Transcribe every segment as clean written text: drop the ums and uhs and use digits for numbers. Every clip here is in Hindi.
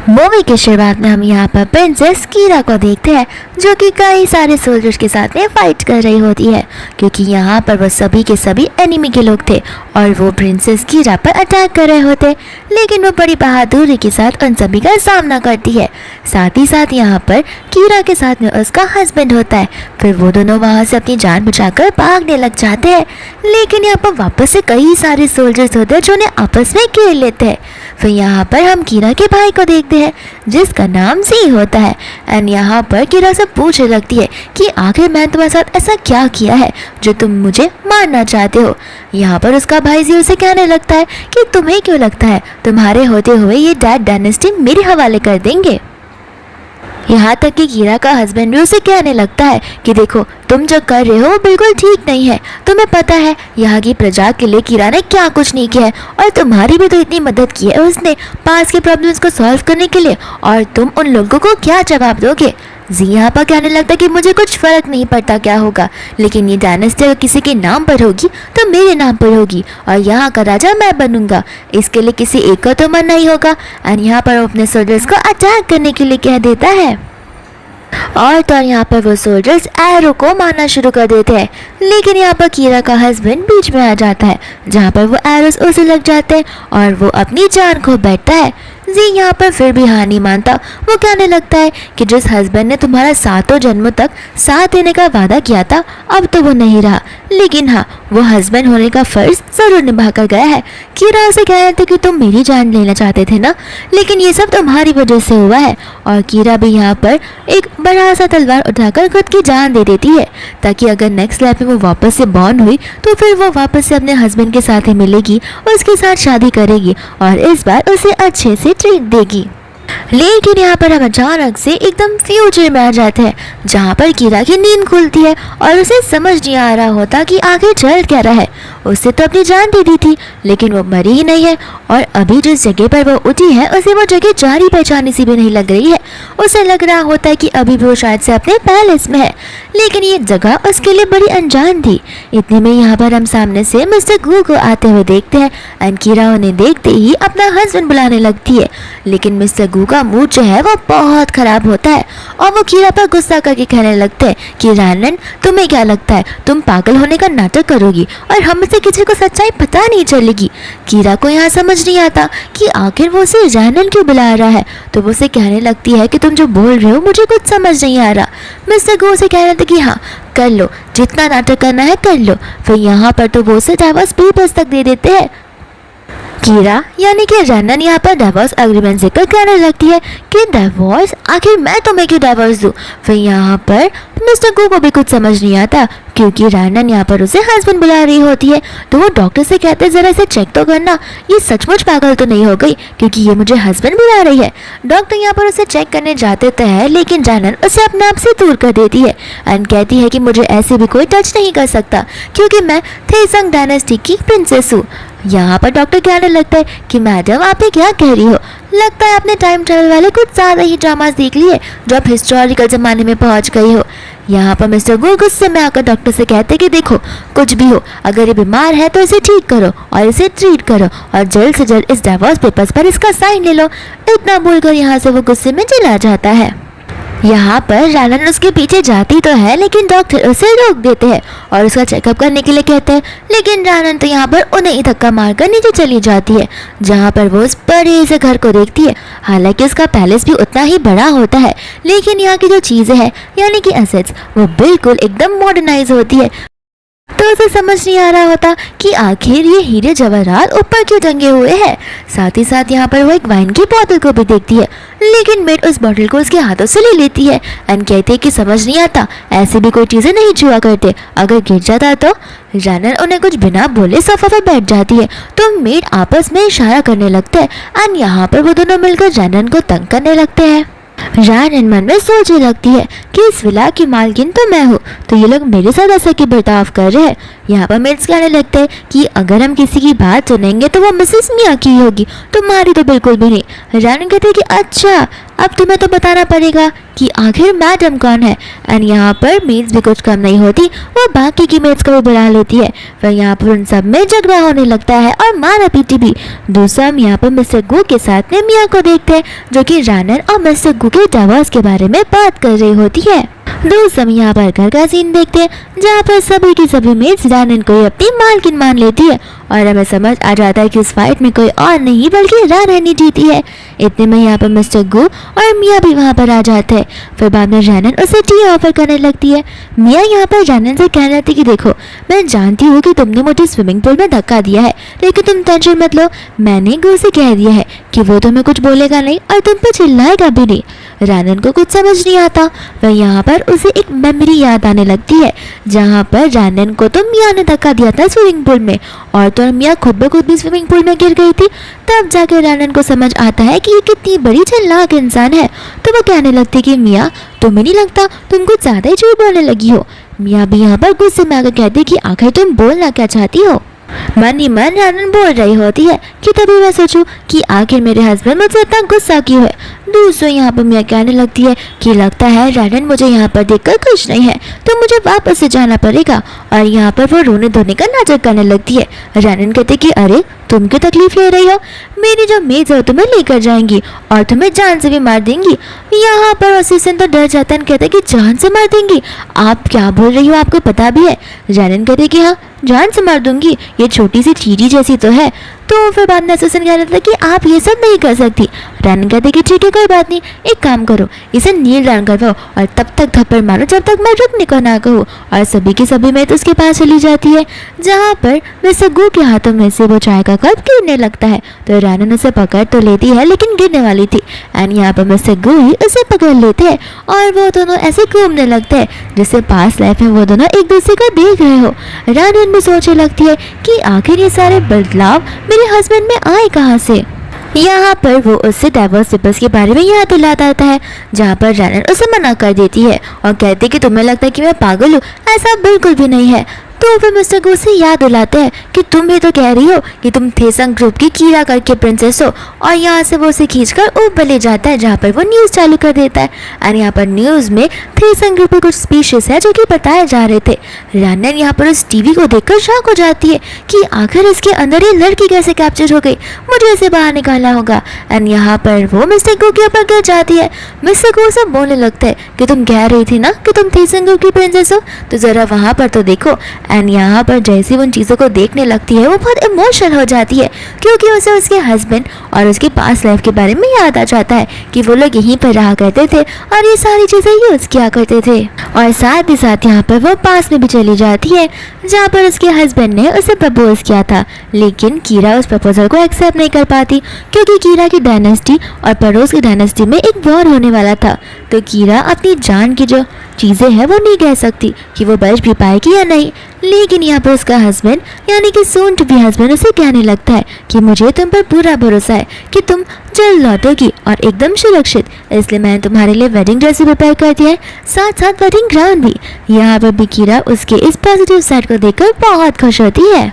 मूवी की शुरुआत में हम यहाँ पर प्रिंसेस कीरा को देखते हैं जो कि कई सारे सोल्जर्स के साथ में फाइट कर रही होती है, क्योंकि यहाँ पर वो सभी के सभी एनिमी के लोग थे और वो प्रिंसेस कीरा पर अटैक कर रहे होते, लेकिन वो बड़ी बहादुरी के साथ उन सभी का सामना करती है। साथ ही साथ यहाँ पर कीरा के साथ में उसका हस्बैंड होता है। फिर वो दोनों वहाँ से अपनी जान बचाकर भागने लग जाते हैं, लेकिन यहाँ पर वापस से कई सारे सोल्जर्स होते हैं जो उन्हें आपस में घेर लेते हैं। फिर यहाँ पर हम कीरा के भाई को देखते हैं जिसका नाम ज़ी होता है। एंड यहाँ पर कीरा से पूछने लगती है कि आखिर मैं तुम्हारे साथ ऐसा क्या किया है जो तुम मुझे मारना चाहते हो। यहाँ पर उसका भाई ज़ी उसे कहने लगता है कि तुम्हें क्यों लगता है तुम्हारे होते हुए ये डैड डायनेस्टी मेरे हवाले कर देंगे। यहाँ तक कि कीरा का हस्बैंड भी उसे कहने लगता है कि देखो तुम जो कर रहे हो वो बिल्कुल ठीक नहीं है। तुम्हें पता है यहाँ की प्रजा के लिए कीरा ने क्या कुछ नहीं किया है, और तुम्हारी भी तो इतनी मदद की है उसने पास के प्रॉब्लम्स को सॉल्व करने के लिए, और तुम उन लोगों को क्या जवाब दोगे। जी यहाँ पर कहने लगता है कि मुझे कुछ फर्क नहीं पड़ता क्या होगा, लेकिन ये डायनेस्टी अगर किसी के नाम पर होगी तो मेरे नाम पर होगी और यहाँ का राजा मैं बनूंगा। इसके लिए किसी एक का तो मन नहीं होगा। एंड यहाँ पर वो अपने सोल्जर्स को अटैक करने के लिए कह देता है और तो यहाँ पर वो सोल्जर्स एरो को मारना शुरू कर देते हैं, लेकिन यहाँ पर कीरा का हस्बैंड बीच में आ जाता है जहाँ पर वो एरोस उसे लग जाते हैं और वो अपनी जान खो बैठता है। जी यहाँ पर फिर भी हार नहीं मानता। वो कहने लगता है कि जिस हस्बैंड ने तुम्हारा 7 जन्मों तक साथ देने का वादा किया था अब तो वो नहीं रहा, लेकिन हाँ वो हस्बैंड होने का फर्ज जरूर निभा कर गया है। कीरा उसे कह रहे थे कि तुम मेरी जान लेना चाहते थे ना, लेकिन ये सब तुम्हारी वजह से हुआ है। और कीरा भी यहाँ पर एक बड़ा सा तलवार उठाकर खुद की जान दे देती है ताकि अगर नेक्स्ट लाइफ में वो वापस से बॉर्न हुई तो फिर वो वापस से अपने हस्बैंड के साथ ही मिलेगी, उसके साथ शादी करेगी और इस बार उसे अच्छे से ट्रीट देगी। लेकिन यहाँ पर हम अचानक से एकदम फ्यूचर में आ जाते हैं जहाँ पर कीरा की नींद खुलती है और उसे समझ नहीं आ रहा होता कि आगे चल क्या रहा है। उससे तो अपनी जान दे दी थी लेकिन वो मरी ही नहीं है, और अभी जिस जगह पर वो उठी है उसे वो जगह जानी पहचानी सी भी नहीं लग रही है। उसे लग रहा होता है कि अभी भी वो शायद से अपने पैलेस में है, लेकिन ये जगह उसके लिए बड़ी अनजान थी। इतने में यहाँ पर हम सामने से मिस्टर गू को आते हुए देखते हैं एंड कीरा उन्हें देखते ही अपना हस्बैंड बुलाने लगती है, लेकिन मिस्टर गू का मूड जो है वो बहुत खराब होता है और वो कीरा पर गुस्सा करके कहने लगते हैं कि रैनन तुम्हें क्या लगता है तुम पागल होने का नाटक करोगी और हम से किसी को सच्चाई पता नहीं चलेगी। कीरा को यहाँ समझ नहीं आता कि आखिर वो उसे रैनन क्यों बुला रहा है, तो वो उसे कहने लगती है कि तुम जो बोल रहे हो मुझे कुछ समझ नहीं आ रहा। मिस्टर गो उसे कह रहे थे कि हाँ कर लो जितना नाटक करना है कर लो। फिर यहाँ पर तो वो उसे डाइवोर्स पेपर्स तक दे देते हैं। कीरा यानी कि रैनन यहाँ पर डिवोर्स एग्रीमेंट देकर कहने लगती है कि डिवोर्स आखिर मैं तुम्हें क्यों डिवोर्स दूँ। फिर यहाँ पर मिस्टर गू को भी कुछ समझ नहीं आता क्योंकि रैनन यहाँ पर उसे हस्बैंड बुला रही होती है, तो वो डॉक्टर से कहते हैं जरा इसे चेक तो करना ये सचमुच पागल तो नहीं हो गई क्योंकि ये मुझे हस्बैंड बुला रही है। डॉक्टर यहाँ पर उसे चेक करने जाते तो है, लेकिन रैनन उसे अपने आप से दूर कर देती है एंड कहती है कि मुझे ऐसे भी कोई टच नहीं कर सकता क्योंकि मैं थेसंग डायनेस्टी की प्रिंसेस हूँ। यहाँ पर डॉक्टर कहने लगता है कि मैडम आप ये क्या कह रही हो, लगता है आपने टाइम ट्रैवल वाले कुछ ज़्यादा ही ड्रामास देख लिए जो आप हिस्टोरिकल ज़माने में पहुँच गई हो। यहाँ पर मिस्टर गो गुस्से में आकर डॉक्टर से कहते हैं कि देखो कुछ भी हो अगर ये बीमार है तो इसे ठीक करो और इसे ट्रीट करो और जल्द से जल्द इस डिवोर्स पेपर्स पर इसका साइन ले लो। इतना बोलकर यहाँ से वो गुस्से में चला जाता है। यहाँ पर रैनन उसके पीछे जाती तो है, लेकिन डॉक्टर उसे रोक देते हैं और उसका चेकअप करने के लिए कहते हैं, लेकिन रैनन तो यहाँ पर उन्हें ही धक्का मारकर नीचे चली जाती है जहाँ पर वो उस बड़े से घर को देखती है। हालांकि उसका पैलेस भी उतना ही बड़ा होता है, लेकिन यहाँ की जो चीज़ें हैं यानी कि एसेट्स वो बिल्कुल एकदम मॉडर्नाइज होती है। तो उसे समझ नहीं आ रहा होता कि आखिर ये हीरे जवाहरात ऊपर क्यों टंगे हुए हैं। साथ ही साथ यहाँ पर वो एक वाइन की बोतल को भी देखती है, लेकिन मेड उस बोतल को उसके हाथों से ले लेती है एंड कहती है कि समझ नहीं आता ऐसे भी कोई चीज़ें नहीं छुआ करते, अगर गिर जाता तो। रैनन उन्हें कुछ बिना बोले सोफा पर बैठ जाती है तो मेड आपस में इशारा करने लगते हैं एंड यहाँ पर वो दोनों मिलकर रैनन को तंग करने लगते हैं। रैनन मन में सोचने लगती है कि इस विला की मालकिन तो मैं हूँ, तो ये लोग मेरे साथ ऐसा क्यों बर्ताव कर रहे हैं। यहाँ पर मेड्स कहने लगते हैं कि अगर हम किसी की बात सुनेंगे तो वो मिसेस मिया की होगी, तुम्हारी तो बिल्कुल भी नहीं। रैनन कहते हैं कि अच्छा अब तुम्हें तो बताना पड़ेगा कि आखिर मैडम कौन है। एंड यहाँ पर मेड्स भी कुछ कम नहीं होती, वो बाकी की मेड्स को भी बुला लेती है। फिर यहाँ पर उन सब में झगड़ा होने लगता है और मारा पीटी भी। दूसरा हम यहाँ पर मिस्टर गू के साथ में मिया को देखते हैं, जो कि रानन और मिस्टर गू के डिवोर्स के बारे में बात कर रही होती है। दूसरा हम यहाँ पर घर का सीन देखते हैं, जहाँ पर सभी की सभी मेड्स रानन को ही अपनी मालकिन मान लेती है और हमें समझ आ जाता है कि उस फाइट में कोई और नहीं बल्कि रानन ही जीती है। इतने में यहाँ पर मिस्टर गू और मिया भी वहाँ पर आ जाते हैं। फिर बाद में रानन उसे टी ऑफर करने लगती है। मिया यहाँ पर रानन से कहने लगती कि देखो, मैं जानती हूँ कि तुमने मुझे स्विमिंग पूल में धक्का दिया है, लेकिन तुम टेंशन मत लो, मैंने गू से कह दिया है कि वो तुम्हें कुछ बोलेगा नहीं और तुम पे चिल्लाएगा भी नहीं। रानन को कुछ समझ नहीं आता। वह यहाँ पर उसे एक मेमोरी याद आने लगती है, जहाँ पर रानन को तो मिया ने धक्का दिया था स्विमिंग पूल में, और तो मिया खुद ब खुद भी स्विमिंग पूल में गिर गई थी। तब जाकर रानन को समझ आता है कि ये कितनी बड़ी चालाक इंसान है। तो वो कहने लगती कि मिया, तुम्हें नहीं लगता तुम कुछ ज्यादा ही झूठ बोलने लगी हो। मिया भी यहाँ पर गुस्से में आकर कहती कि आखिर तुम बोलना क्या चाहती हो। मन ही मन रानन बोल रही होती है कि तभी मैं सोचूं कि आखिर मेरे हस्बैंड मुझसे इतना गुस्सा क्यों है। दूसरों यहाँ पर मिया कहने लगती है कि लगता है रानन मुझे यहाँ पर देखकर खुश नहीं है, तो मुझे वापस से जाना पड़ेगा। और यहाँ पर वो रोने धोने का नाटक करने लगती है। रानन कहते कि अरे तुम क्यों तकलीफ ले रही हो, मेरी जो मेज है तुम्हें लेकर जाएंगी और तुम्हें जान से भी मार देंगी। यहाँ पर असिस्टेंट तो डर जाता है, कहते कि जान से मार देंगी, आप क्या बोल रही हो, आपको पता भी है। रानन कहते कि हाँ जान से मार दूंगी, ये छोटी सी चीटी जैसी तो है। तो फिर बाद में असिस्टेंट कह रहा था कि आप ये सब नहीं कर सकती। रानन कहते कि ठीक है कोई बात नहीं, एक काम करो, इसे नील डाउन करवाओ और तब तक थप्पड़ मारो जब तक मैं रुकने को ना कहूँ। और सभी की सभी में तो उसके पास चली जाती है, जहाँ पर मिस्टर गू के हाथों में से वो चाय का कप गिरने लगता है। तो रानन उसे पकड़ तो लेती है, लेकिन गिरने वाली थी। एंड यहाँ पर मिस्टर गू ही उसे पकड़ लेते हैं और वो दोनों ऐसे घूमने लगते हैं जैसे पास लाइफ में वो दोनों एक दूसरे को देख रहे हो। रानन भी सोचने लगती है कि आखिर ये सारे बदलाव मेरे हस्बैंड में आए कहाँ से। यहाँ पर वो उससे डाइवोर्स पेपर्स के बारे में याद दिलाता है, जहाँ पर रानन उसे मना कर देती है और कहती कि तुम्हें लगता है कि मैं पागल हूँ, ऐसा बिल्कुल भी नहीं है। तो फिर मिस्टर गू से याद दिलाते हैं कि तुम भी तो कह रही हो कि तुम थेसंग ग्रुप की कीरा करके प्रिंसेस हो। और यहाँ से वो उसे खींचकर ऊपर ले जाता है, जहाँ पर वो न्यूज़ चालू कर देता है। और यहाँ पर न्यूज़ में थेसंग ग्रुप के कुछ स्पीशीज है जो कि बताए जा रहे थे। रानन यहाँ पर उस टीवी को देखकर शॉक हो जाती है कि आखिर इसके अंदर ये लड़की कैसे कैप्चर हो गई, मुझे इसे बाहर निकालना होगा। एंड यहाँ पर वो मिस्टर गू के ऊपर गिर जाती है। मिस्टर गू से बोलने लगता है कि तुम कह रही थी ना कि तुम थेसंग ग्रुप की प्रिंसेस हो, तो जरा वहाँ पर तो देखो। एंड यहाँ पर जैसे उन चीज़ों को देखने लगती है वो बहुत इमोशनल हो जाती है, क्योंकि उसे उसके हस्बैंड और उसके पास लाइफ के बारे में याद आ जाता है कि वो लोग यहीं पर रहा करते थे और ये सारी चीज़ें यूज़ किया करते थे। और साथ ही साथ यहाँ पर वो पास में भी चली जाती है, जहाँ पर उसके हस्बैंड ने उसे प्रपोज किया था, लेकिन कीरा उस प्रपोजल को एक्सेप्ट नहीं कर पाती, क्योंकि कीरा की डायनेस्टी और पड़ोस की डायनेस्टी में एक वॉर होने वाला था। तो कीरा अपनी जान की जो चीज़ें हैं वो नहीं कह सकती कि वो बच भी पाएगी या नहीं। लेकिन यहाँ पर उसका हस्बैंड यानी कि सून टू बी हस्बैंड उसे कहने लगता है कि मुझे तुम पर पूरा भरोसा है कि तुम जल्द लौटोगी और एकदम सुरक्षित, इसलिए मैंने तुम्हारे लिए वेडिंग ड्रेस भी प्रिपेयर कर दिया है, साथ साथ वेडिंग ग्राउंड भी। यहाँ पर भी कीरा उसके इस पॉजिटिव साइड को देखकर बहुत खुश होती है।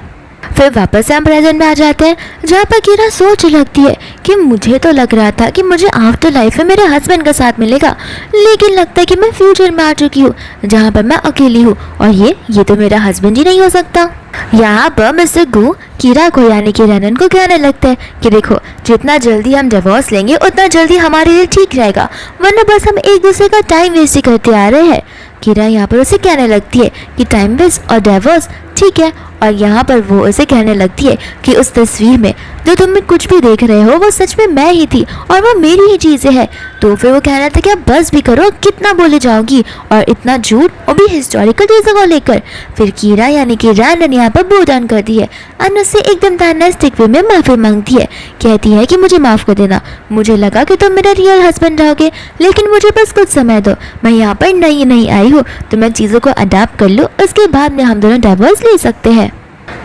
फिर वापस से हम प्रेजेंट में आ जाते हैं, जहाँ पर कीरा सोच लगती है कि मुझे तो लग रहा था कि मुझे आफ्टर लाइफ में मेरे हस्बैंड का साथ मिलेगा, लेकिन लगता है कि मैं फ्यूचर में आ चुकी हूँ जहाँ पर मैं अकेली हूँ और ये तो मेरा हस्बैंड ही नहीं हो सकता। यहाँ पर मिस्टर गू कीरा को यानी कि रानन को कहने लगता है कि देखो, जितना जल्दी हम डिवोर्स लेंगे उतना जल्दी हमारे लिए ठीक रहेगा, वरना बस हम एक दूसरे का टाइम वेस्ट करते आ रहे हैं। कीरा यहाँ पर उसे कहने लगती है कि टाइम वेस्ट और डिवोर्स ठीक है। और यहाँ पर वो उसे कहने लगती है कि उस तस्वीर में जो तुम में कुछ भी देख रहे हो वो सच में मैं ही थी और वो मेरी ही चीज़ें हैं। तो फिर वो कहना था कि अब बस भी करो, कितना बोले जाओगी, और इतना झूठ, और भी हिस्टोरिकल चीज़ों को लेकर। फिर कीरा यानी कि रानन यहाँ पर बो डाउन करती है और उससे एकदम डायनेस्टिक वे में माफ़ी मांगती है। कहती है कि मुझे माफ़ कर देना, मुझे लगा कि तुम मेरा रियल हस्बैंड रहोगे, लेकिन मुझे बस कुछ समय दो, मैं यहाँ पर नई आई हूँ, तो मैं चीज़ों को अडाप्ट कर लूँ, उसके बाद में हम दोनों डाइवोर्स ले सकते हैं।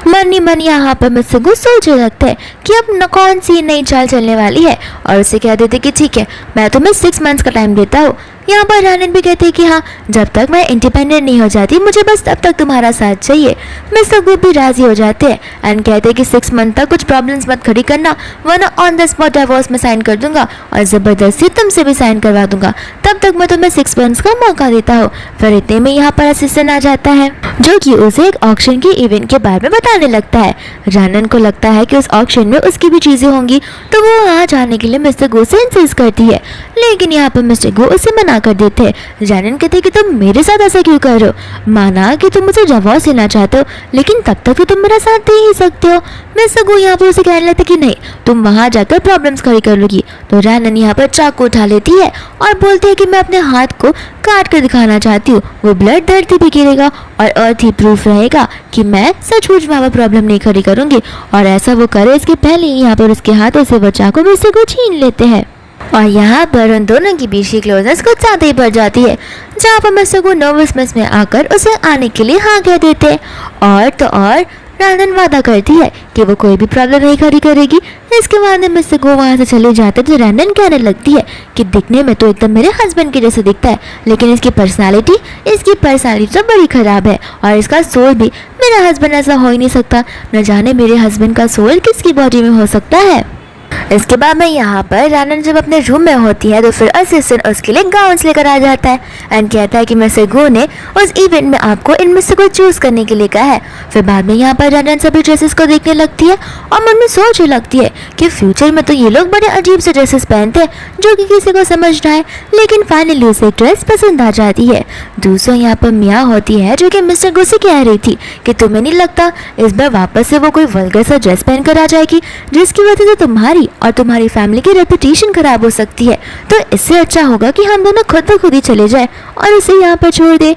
मन ही मन यहाँ पर मिस्टर गो सोचने लगते हैं कि अब न कौन सी नई चाल चलने वाली है, और उसे कह देते कि ठीक है, मैं तुम्हें 6 मंथ्स का टाइम देता हूँ। यहाँ पर रानन भी कहते हैं कि हाँ, जब तक मैं इंडिपेंडेंट नहीं हो जाती मुझे बस तब तक तुम्हारा साथ चाहिए। मिस्टर गो भी राजी हो जाते हैं एंड कहते हैं कि 6 मंथ तक कुछ प्रॉब्लम्स मत खड़ी करना, वरना ऑन द स्पॉट डिवोर्स में साइन कर दूंगा और ज़बरदस्ती तुमसे भी साइन करवा दूंगा। तब तक मैं तुम्हें 6 मंथ्स का मौका देता हूँ। फिर इतने में यहाँ पर असिस्टेंट आ जाता है जो कि उसे एक ऑक्शन के इवेंट के बारे में बताने लगता है। रानन को लगता है कि उस ऑक्शन में उसकी भी चीज़ें होंगी, तो वो वहाँ जाने के लिए मिस्टर गो से इंसिस्ट करती है, लेकिन यहाँ पर मिस्टर गो उसे मना कर देते हैं। रानन कहते हैं कि तुम मेरे साथ ऐसा क्यों कर रहे हो? माना कि तुम मुझे डिवोर्स लेना चाहते हो, लेकिन तब तक तो तुम मेरा साथ दे ही सकते हो। मिस्टर गो यहाँ पर उसे कहने लगता कि नहीं, तुम वहाँ जाकर प्रॉब्लम्स खड़ी कर लोगी। तो रानन यहाँ पर चाकू उठा लेती है और बोलती है कि मैं अपने हाथ को काट कर दिखाना चाहती हूँ, वो ब्लड धरती पे गिरेगा और अर्थ ही प्रूफ रहेगा कि मैं सचमुच वहाँ पर प्रॉब्लम नहीं खड़ी करूँगी। और ऐसा वो करे इसके पहले ही यहाँ पर उसके हाथों से वो चाकू मिस्टर गो छीन लेते हैं और यहाँ पर उन दोनों की बीच की क्लोजनेस कुछ ज़्यादा ही बढ़ जाती है, जहाँ पर मिस्टर गो नर्वसनेस में आकर उसे आने के लिए हाँ कह देते हैं। और तो और रानन वादा करती है कि वो कोई भी प्रॉब्लम नहीं खड़ी करेगी। इसके बाद में मिस्टर गो वहाँ से चले जाते तो रानन कहने लगती है कि दिखने में तो एकदम मेरे हस्बैंड के जैसे दिखता है, लेकिन इसकी पर्सनालिटी तो बड़ी ख़राब है और इसका सोल भी मेरा हस्बैंड ऐसा हो ही नहीं सकता। न जाने मेरे हस्बैंड का सोल किसकी बॉडी में हो सकता है। इसके बाद में यहाँ पर रानन जब अपने रूम में होती है तो फिर असिस्टेंट उसके लिए गाउन्स लेकर आ जाता है एंड कहता है कि मिस्टर गो ने उस इवेंट में आपको इनमें से कोई चूज़ करने के लिए कहा है। फिर बाद में यहाँ पर रानन सभी ड्रेसेस को देखने लगती है और मन में सोचने लगती है कि फ्यूचर में तो ये लोग बड़े अजीब से ड्रेसेस पहनते हैं जो कि किसी को समझ ना आए, लेकिन फाइनली उसे एक ड्रेस पसंद आ जाती है। दूसरा यहाँ पर मिया होती है जो कि मिस्टर गो से कह रही थी कि तुम्हें नहीं लगता इस बार वापस से वो कोई वल्गर सा ड्रेस पहनकर आ जाएगी जिसकी वजह से तुम्हारी और तुम्हारी फैमिली की रेपुटेशन खराब हो सकती है। तो इससे अच्छा होगा कि हम दोनों खुद ब खुद ही चले जाएं और उसे यहाँ पर छोड़ दे।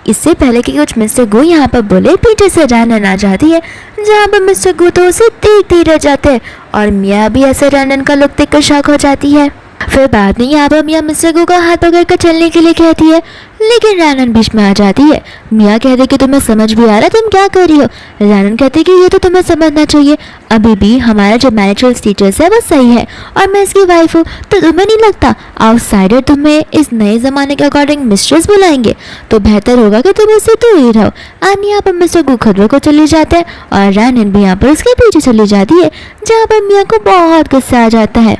इससे पहले कि कुछ मिस्टर गो यहाँ पर बोले, पीछे से रानन आ जाती है जहाँ पर मिस्टर गो तो उसे देखते ही रह जाते हैं और मिया भी ऐसे रानन का लुक देखकर शॉक हो जाती है। फिर बाद में यहाँ पर मिया मिस्टर गो का हाथ पकड़कर चलने के लिए कहती है, लेकिन रानन बीच में आ जाती है। मिया कहते कि तुम्हें समझ भी आ रहा है तुम क्या कर रही हो। रानन कहते कि ये तो तुम्हें समझना चाहिए, अभी भी हमारा जो मैरिटल स्टेटस है वो सही है और मैं इसकी वाइफ हूँ, तो तुम्हें नहीं लगता आउटसाइडर तुम्हें इस नए ज़माने के अकॉर्डिंग मिस्ट्रेस बुलाएंगे, तो बेहतर होगा कि तुम उससे दूर ही रहो। एंड यहाँ पर मिस्टर गो खुद को चले जाते हैं और रानन भी यहाँ पर उसके पीछे चली जाती है, जहाँ पर मिया को बहुत गुस्सा आ जाता है।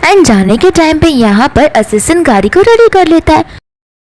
एंड जाने के टाइम पे यहाँ पर असिस्टेंट गाड़ी को रेडी कर लेता है,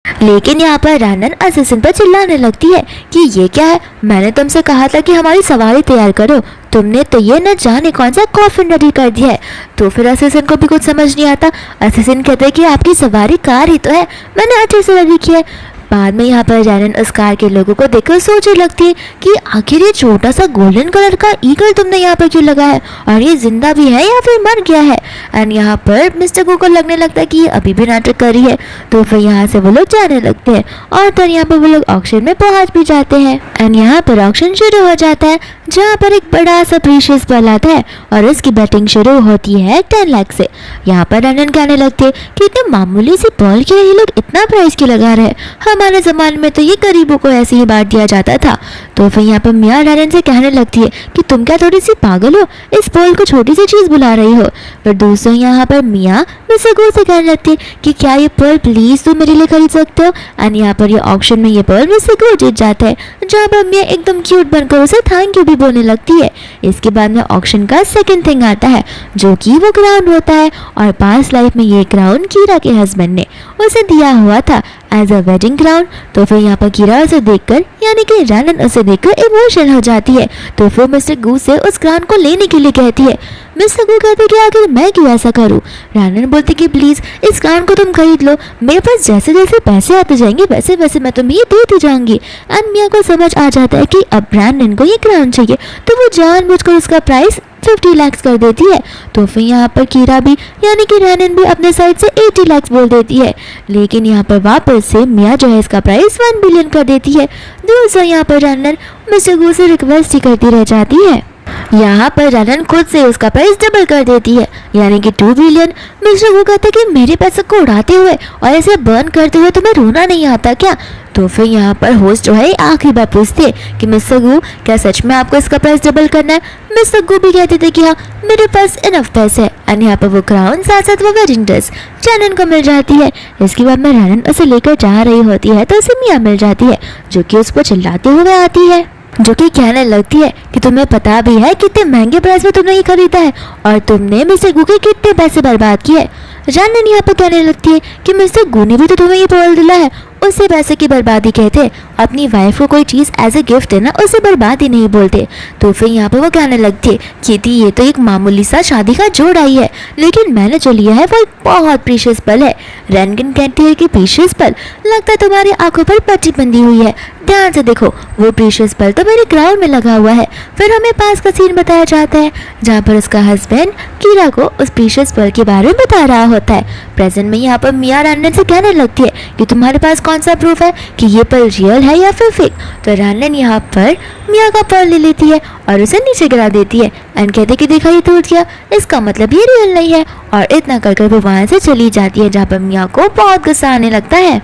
लेकिन यहाँ पर रानन असिस्टेंट पर चिल्लाने लगती है कि ये क्या है, मैंने तुमसे कहा था कि हमारी सवारी तैयार करो, तुमने तो ये न जाने कौन सा कॉफिन रेडी कर दिया है। तो फिर असिस्टेंट को भी कुछ समझ नहीं आता। असिस्टेंट कहते हैं कि आपकी सवारी कार ही तो है, मैंने अच्छे से रेडी किया है। बाद में यहाँ पर रानन उस कार के लोगों को देखकर सोचने लगती है कि आखिर ये छोटा सा गोल्डन कलर का ईगल तुमने यहाँ पर क्यों लगाया है और ये जिंदा भी है या फिर मर गया है। एंड यहाँ पर मिस्टर गो को लगने लगता है कि ये अभी भी नाटक कर रही है। तो फिर यहाँ से वो लोग जाने लगते हैं और फिर यहाँ पर वो लोग ऑक्शन में पहुँच भी जाते हैं। एंड यहाँ पर ऑक्शन शुरू हो जाता है जहाँ पर एक बड़ा सा प्रीशियस बॉल आता है और इसकी बैटिंग शुरू होती है 10 लाख से। यहाँ पर रानन कहने लगते हैं कि इतने मामूली सी बॉल के लिए ये लोग इतना प्राइस क्यों लगा रहे हैं, हमारे ज़माने में तो ये गरीबों को ऐसे ही बांट दिया जाता था। तो फिर यहाँ पर मिया रानन से कहने लगती है कि तुम क्या थोड़ी सी पागल हो, इस बॉल को छोटी सी चीज़ बुला रही हो। फिर दूसरों यहाँ पर मिया मिस्टर गो से कहने लगती है कि क्या ये बॉल प्लीज़ तुम मेरे लिए खरीद सकते हो। एंड यहाँ पर ये ऑक्शन में ये बॉल मिस्टर गो जीत जाता है, जहाँ पर मिया एकदम क्यूट बनकर उसे थैंक यू भी बोलने लगती है। इसके बाद में ऑक्शन का सेकंड थिंग आता है जो कि वो क्राउन होता है और पास्ट लाइफ में ये क्राउन कीरा के हस्बैंड ने उसे दिया हुआ था एज अ वेडिंग क्राउन। तो फिर यहाँ पर कीरा उसे देखकर यानी कि रानन उसे देखकर इमोशनल हो जाती है। तो फिर मिस्टर गू से उस क्राउन को लेने के लिए कहती है। मिस्टर गू कहते कि आखिर मैं क्यों ऐसा करूँ। रानन बोलती कि प्लीज़ इस क्राउन को तुम खरीद लो, मेरे पास जैसे जैसे पैसे आते जाएंगे वैसे वैसे मैं तुम्हें ये देती जाऊंगी। एंड मिया को समझ आ जाता है कि अब रानन को ये क्राउन चाहिए, तो वो जानबूझकर उसका प्राइस 50 लाख कर देती है। तो फिर यहाँ पर कीरा भी यानी कि रानन भी अपने साइड से 80 लाख बोल देती है, लेकिन यहाँ पर वापस से मिया जो है इसका प्राइस 1 बिलियन कर देती है। दूसरा यहाँ पर रानन मिस्टर गू से रिक्वेस्ट ही करती रह जाती है। यहाँ पर रानन खुद से उसका प्राइस डबल कर देती है यानी कि 2 बिलियन। मिस्टर गू कहते कि मेरे पैसे को उड़ाते हुए और ऐसे बर्न करते हुए तुम्हें रोना नहीं आता क्या। तो फिर यहाँ पर होस्ट जो है आखिरी बार पूछते हैं कि मिस्टर गू क्या सच में आपको इसका प्राइस डबल करना है। मिस्टर गू भी कहते थे कि हाँ मेरे पास इनफ पैसे है। एंड यहाँ पर वो क्राउन साथ साथ वो वेडिंग ड्रेस रैनन को मिल जाती है। इसके बाद में रैनन उसे लेकर जा रही होती है तो उसे मिया मिल जाती है जो कि उसको चिल्लाते हुए आती है, जो कि कहने लगती है कि तुम्हें पता भी है कितने महंगे प्राइस में तुमने ये खरीदा है और तुमने मिस्टर गू के कितने पैसे बर्बाद किए। रैनन यहाँ पर कहने लगती है कि मिस्टर गू ने भी तो तुम्हें ये बोल दिला है, उसे पैसे की बर्बादी कहते, अपनी वाइफ को कोई चीज़ एज ए गिफ्ट देना उसे बर्बादी नहीं बोलते। तो फिर यहाँ पर वो कहने लगती है कि ये तो एक मामूली सा शादी का जोड़ा ही है, लेकिन मैंने जो लिया है वो एक बहुत प्रीशियस पल है। रैनन कहती है कि प्रीशियस पल, लगता है तुम्हारी आंखों पर पट्टी बंधी हुई है, ध्यान से देखो वो प्रीशियस पल तो मेरे क्राउन में लगा हुआ है। फिर हमें पास का सीन बताया जाता है जहाँ पर उसका हस्बैंड कीरा को उस प्रीशियस पल के बारे में बता रहा होता है। प्रेजेंट में यहाँ पर मिया रैनन से कहने लगती है कि तुम्हारे पास कौन सा प्रूफ है कि ये पल रियल है या फिर फेक। तो रैनन यहाँ पर मिया का पर्ल ले लेती है और उसे नीचे गिरा देती है एंड कहते कि देखा ये टूट गया, इसका मतलब ये रियल नहीं है। और इतना कर वो वहाँ से चली जाती है जहाँ पर मिया को बहुत गुस्सा आने लगता है।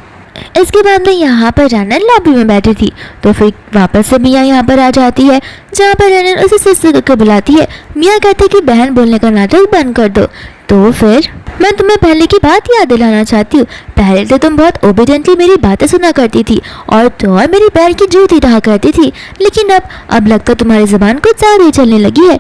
इसके बाद में यहाँ पर रैनन लॉबी में बैठी थी तो फिर वापस से मिया यहाँ पर आ जाती है जहाँ पर रैनन उसे सिस्टर करके बुलाती है। मिया कहते कि बहन बोलने का नाटक बंद कर दो। तो फिर मैं तुम्हें पहले की बात याद दिलाना चाहती हूँ, पहले तो तुम बहुत ओबीडियंटली मेरी बातें सुना करती थी और तो और मेरी पैर की जूती रहा करती थी, लेकिन अब लगता तुम्हारी जुबान कुछ ज़्यादा ही चलने लगी है।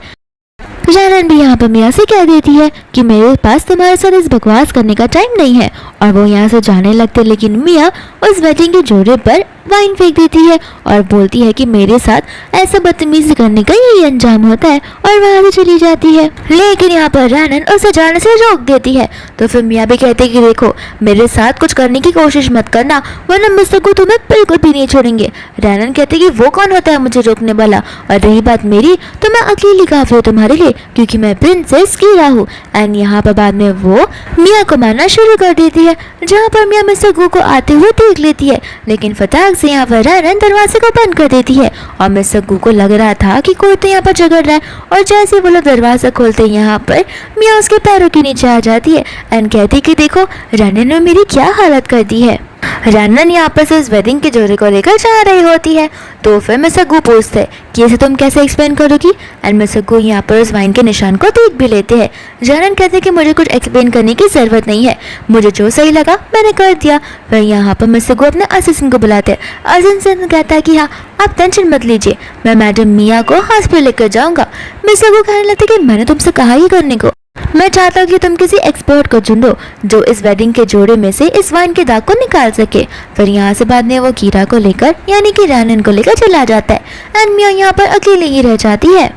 रैनन भी यहाँ पर मिया से कह देती है कि मेरे पास तुम्हारे साथ इस बकवास करने का टाइम नहीं है और वो यहाँ से जाने लगते, लेकिन मिया उस वेडिंग के जोड़े पर वाइन फेंक देती है और बोलती है कि मेरे साथ ऐसा बदतमीजी करने का यही अंजाम होता है और वहाँ से चली जाती है। लेकिन यहाँ पर रैनन उसे जाने से रोक देती है। तो फिर मिया भी कहते कि देखो मेरे साथ कुछ करने की कोशिश मत करना वरना मिस्टर को तुम्हें बिल्कुल भी नहीं छोड़ेंगे। रैनन कहते कि वो कौन होता है मुझे रोकने वाला, और रही बात मेरी तो मैं अकेली काफी हूँ तुम्हारे लिए क्योंकि मैं प्रिंसेस कीरा हूँ। एंड यहाँ पर बाद में वो मिया को मारना शुरू कर देती है जहाँ पर मिया मिस्टर गू को आते हुए देख लेती है, लेकिन फटाक से यहाँ पर रैनन दरवाजे को बंद कर देती है और मिस्टर गू को लग रहा था कि कोई तो यहाँ पर झगड़ रहा है और जैसे वो लोग दरवाजा खोलते हैं यहाँ पर मिया उसके पैरों के नीचे आ जाती है एंड कहती कि देखो रैनन ने मेरी क्या हालत कर दी है। रैनन यहाँ पर से उस वेडिंग के जोड़े को लेकर जा रही होती है तो फिर मिस्टर गू पूछते हैं कि इसे तुम कैसे एक्सप्लेन करोगी। एंड मिस्टर गू यहाँ पर उस वाइन के निशान को देख भी लेते हैं। रैनन कहते हैं कि मुझे कुछ एक्सप्लेन करने की जरूरत नहीं है, मुझे जो सही लगा मैंने कर दिया। फिर यहाँ पर मिस्टर गू अपने असिस्टेंट को बुलाते हैं। असिस्टेंट कहता है कि हाँ आप टेंशन मत लीजिए, मैं मैडम मिया को हॉस्पिटल लेकर जाऊंगा। मिस्टर गू कहने लगते कि मैंने तुमसे कहा ही करने को, मैं चाहता हूँ कि तुम किसी एक्सपर्ट को चुनो जो इस वेडिंग के जोड़े में से इस वाइन के दाग को निकाल सके। फिर यहाँ से बाद में वो कीरा को लेकर यानी कि रैनन को लेकर चला जाता है एंड मिया यहाँ पर अकेले ही रह जाती है।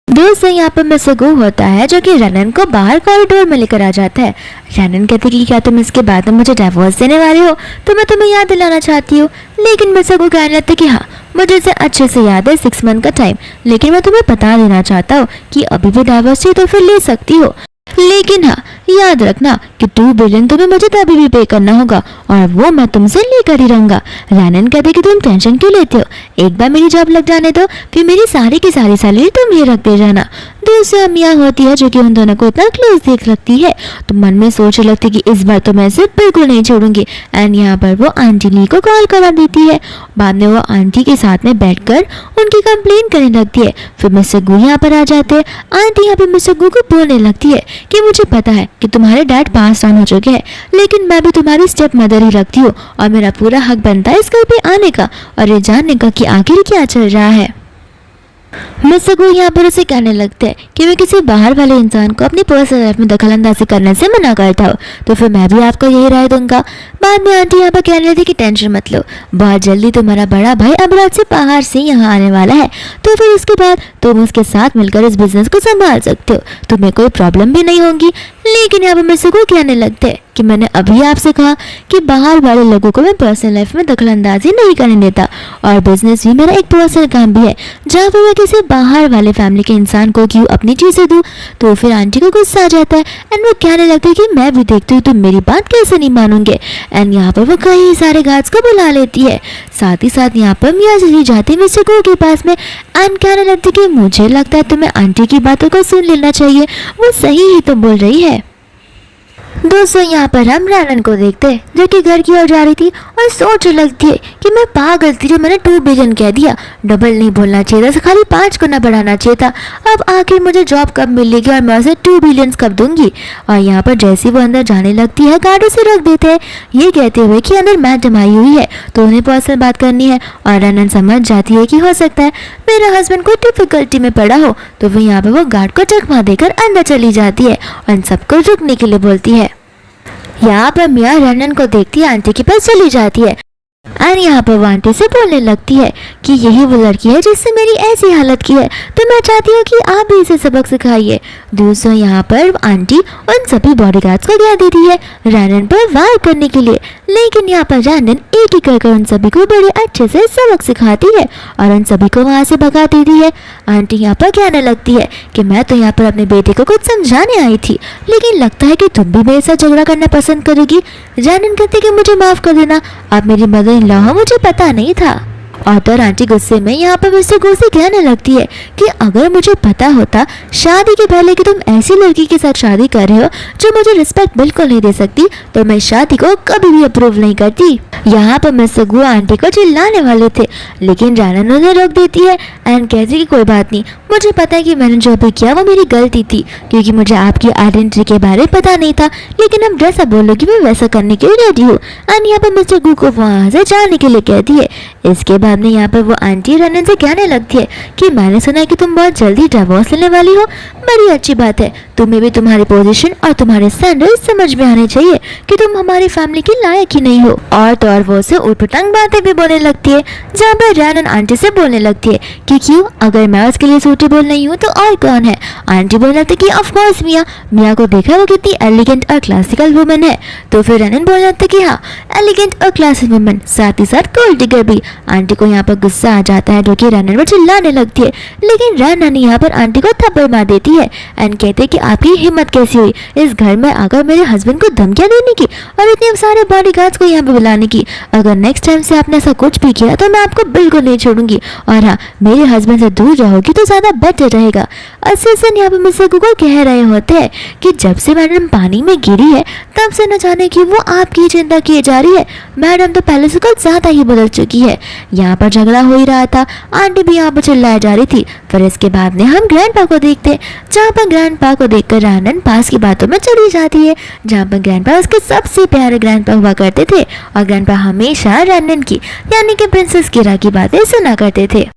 दूर से यहाँ पर मिस्टर गू होता है जो कि रैनन को बाहर कॉरिडोर में लेकर आ जाता है। रैनन कहती कि क्या तुम इसके बाद में मुझे डिवोर्स देने वाले हो, तो मैं तुम्हें याद दिलाना चाहती हूँ। लेकिन मिस्टर गू कहने लगते कि हाँ मुझे इसे अच्छे से याद है 6 मंथ का टाइम, लेकिन मैं तुम्हें बता देना चाहता हूँ कि अभी भी डिवोर्स चाहिए तो फिर ले सकती हो, लेकिन हाँ याद रखना कि 2 बिलियन तुम्हें मुझे तभी भी पे करना होगा और वो मैं तुमसे लेकर ही रहूंगा। रैनन कहते कि तुम टेंशन क्यों लेते हो, एक बार मेरी जॉब लग जाने दो फिर मेरी सारी की सारी सैलरी तुम ही रखते जाना। दूसरी मिया होती है जो कि उन दोनों को इतना क्लोज देख लगती है तो मन में सोच लगती कि इस बार तो मैं इसे बिल्कुल नहीं छोड़ूंगी। एंड यहाँ पर वो आंटी ली को कॉल करा देती है। बाद में वो आंटी के साथ में बैठकर उनकी कंप्लेन करने लगती है। फिर मिस्टर गू यहाँ पर आ जाते हैं। आंटी यहाँ पर मिस्टर गू को बोलने लगती है कि मुझे पता है कि तुम्हारे डैड पास ऑन हो चुके हैं, लेकिन मैं भी तुम्हारी स्टेप मदर ही रखती हूँ और मेरा पूरा हक बनता है इस घर पे आने का और ये जानने का कि आखिर क्या चल रहा है। मिस्टर गू यहाँ पर उसे कहने लगते हैं कि मैं किसी बाहर वाले इंसान को अपनी पर्सनल लाइफ में दखलंदाजी करने से मना करता हूँ, तो फिर मैं भी आपको यही राय दूंगा। बाद में आंटी यहाँ पर कहने लगी कि टेंशन मत लो, बहुत जल्दी तुम्हारा बड़ा भाई अमरावती से बाहर से यहाँ आने वाला है, तो फिर उसके बाद तुम उसके साथ मिलकर इस बिजनेस को संभाल सकते हो, तुम्हें कोई प्रॉब्लम भी नहीं होगी। लेकिन यहाँ पर मिस्टर गू कहने लगते हैं कि मैंने अभी आपसे कहा कि बाहर वाले लोगों को मैं पर्सनल लाइफ में दखलंदाजी नहीं करने देता और बिजनेस भी मेरा एक पर्सनल काम भी है, जहाँ पर मैं किसी बाहर वाले फैमिली के इंसान को क्यों अपनी चीजें दूँ। तो फिर आंटी को गुस्सा आ जाता है एंड वो कहने लगती है कि मैं भी देखती हूँ तुम मेरी बात कैसे नहीं मानोगे। एंड यहाँ पर वो कई सारे गार्ड्स को बुला लेती है। साथ ही साथ यहाँ पर मिया चली जाती है मिस्टर गू के पास में एंड कहने लगती कि मुझे लगता है तुम्हें आंटी की बातों को सुन लेना चाहिए, वो सही ही तो बोल रही है। दोस्तों यहाँ पर हम रैनन को देखते हैं जो कि घर की ओर जा रही थी और सोच लगती है कि मैं पागल थी जो मैंने 2 बिलियन कह दिया, डबल नहीं बोलना चाहिए था, खाली 5 गुना बढ़ाना चाहिए था। अब आखिर मुझे जॉब कब मिलेगी और मैं उसे 2 बिलियन कब दूंगी। और यहाँ पर जैसे वो अंदर जाने लगती है गार्ड उसे रोक देते हैं ये कहते हुए कि अंदर मैडम आई हुई है तो उन्हें पर्सनल बात करनी है। और रैनन समझ जाती है कि हो सकता है मेरा हस्बैंड कोई डिफिकल्टी में पड़ा हो, तो वो यहाँ पर वो गार्ड को चकमा देकर अंदर चली जाती है और इन सबको रुकने के लिए बोलती है। यहाँ पर मिया रैनन को देखती है आंटी के पास चली जाती है और यहाँ पर वो आंटी से बोलने लगती है कि यही वो लड़की है जिससे मेरी ऐसी हालत की है, तो मैं चाहती हूँ कि आप भी इसे सबक सिखाइए। दोस्तों यहाँ पर आंटी उन सभी बॉडीगार्ड्स को कह देती है रैनन पर वार करने के लिए, लेकिन यहाँ पर रैनन एक एक कर उन सभी को बड़े अच्छे से सबक सिखाती है और उन सभी को वहाँ से भगा देती है। आंटी यहाँ पर कहने लगती है कि मैं तो यहाँ पर अपने बेटे को कुछ समझाने आई थी, लेकिन लगता है कि तुम भी मेरे साथ झगड़ा करना पसंद करेगी। रैनन कहती कि मुझे माफ कर देना, आप मेरी मदर इन लॉ हो, मुझे पता नहीं था। और आंटी गुस्से में यहाँ पर मिस्टर गो से कहने लगती है कि अगर मुझे पता होता शादी के पहले कि तुम ऐसी लड़की के साथ शादी कर रहे हो जो मुझे रिस्पेक्ट बिल्कुल नहीं दे सकती, तो मैं शादी को कभी भी अप्रूव नहीं करती। यहाँ पर मिस्टर गो आंटी को चिल्लाने वाले थे, लेकिन रैनन उन्हें रोक देती है एंड कहती कि कोई बात नहीं, मुझे पता है कि मैंने जो भी किया वो मेरी गलती थी, क्योंकि मुझे आपकी आइडेंटिटी के बारे में पता नहीं था, लेकिन अब जैसा बोलोगी मैं वैसा करने के लिए रेडी हूँ। एंड यहाँ पर मिस्टर गो को वहाँ से जाने के लिए कहती है। इसके बाद में यहाँ पर वो आंटी रैनन से कहने लगती है कि मैंने सुना है कि तुम बहुत जल्दी डिवोर्स लेने वाली हो, बड़ी अच्छी बात है, तुम्हें भी तुम्हारी पोजीशन और तुम्हारे स्टैंडर्ड समझ में आने चाहिए कि तुम हमारी फैमिली के लायक ही नहीं हो। और वो उसे उठपटांग बातें भी बोलने लगती है, जहाँ पर रैनन आंटी से बोलने लगती है कि क्यों, अगर मैं उसके लिए सूटेबल नहीं हूँ तो और कौन है। आंटी बोलने लगती कि ऑफ कोर्स मिया को देखा वो कितनी एलिगेंट और क्लासिकल वुमन है। तो फिर रैनन बोलने लगता कि हाँ एलिगेंट और क्लासिक वुमन, साथ ही साथ गोल्ड डिगर भी। आंटी को यहाँ पर गुस्सा आ जाता है जो कि रैनन पर चिल्लाने लगती है, लेकिन रैनन यहाँ पर आंटी को थप्पड़ मार देती है एंड कहते हैं कि आपकी हिम्मत कैसी हुई इस घर में आकर मेरे हस्बैंड को धमकियां देने की और इतने सारे बॉडीगार्ड्स को यहाँ पे बुलाने की। अगर नेक्स्ट टाइम से आपने ऐसा कुछ भी किया तो मैं आपको बिल्कुल नहीं छोड़ूंगी, और हाँ मेरे हस्बैंड से दूर रहोगी तो ज्यादा बेटर रहेगा। असिस्टेंट यहाँ पे मिस्टर गो कह रहे होते हैं कि जब से मैडम पानी में गिरी है तब से न जाने कि वो आपकी चिंता की जा रही है, मैडम तो पहले से कुछ ज्यादा ही बदल चुकी है। यहाँ पर झगड़ा हो ही रहा था, आंटी भी यहाँ पर चिल्लाए जा रही थी। फिर इसके बाद में हम ग्रैंडपा को देखते हैं, जहाँ पर ग्रैंडपा को देखकर रैनन पास की बातों में चली जाती है, जहाँ पर ग्रैंडपा उसके सबसे प्यारे ग्रैंडपा हुआ करते थे और ग्रैंडपा हमेशा रैनन की यानी कि प्रिंसेस कीरा की बातें सुना करते थे।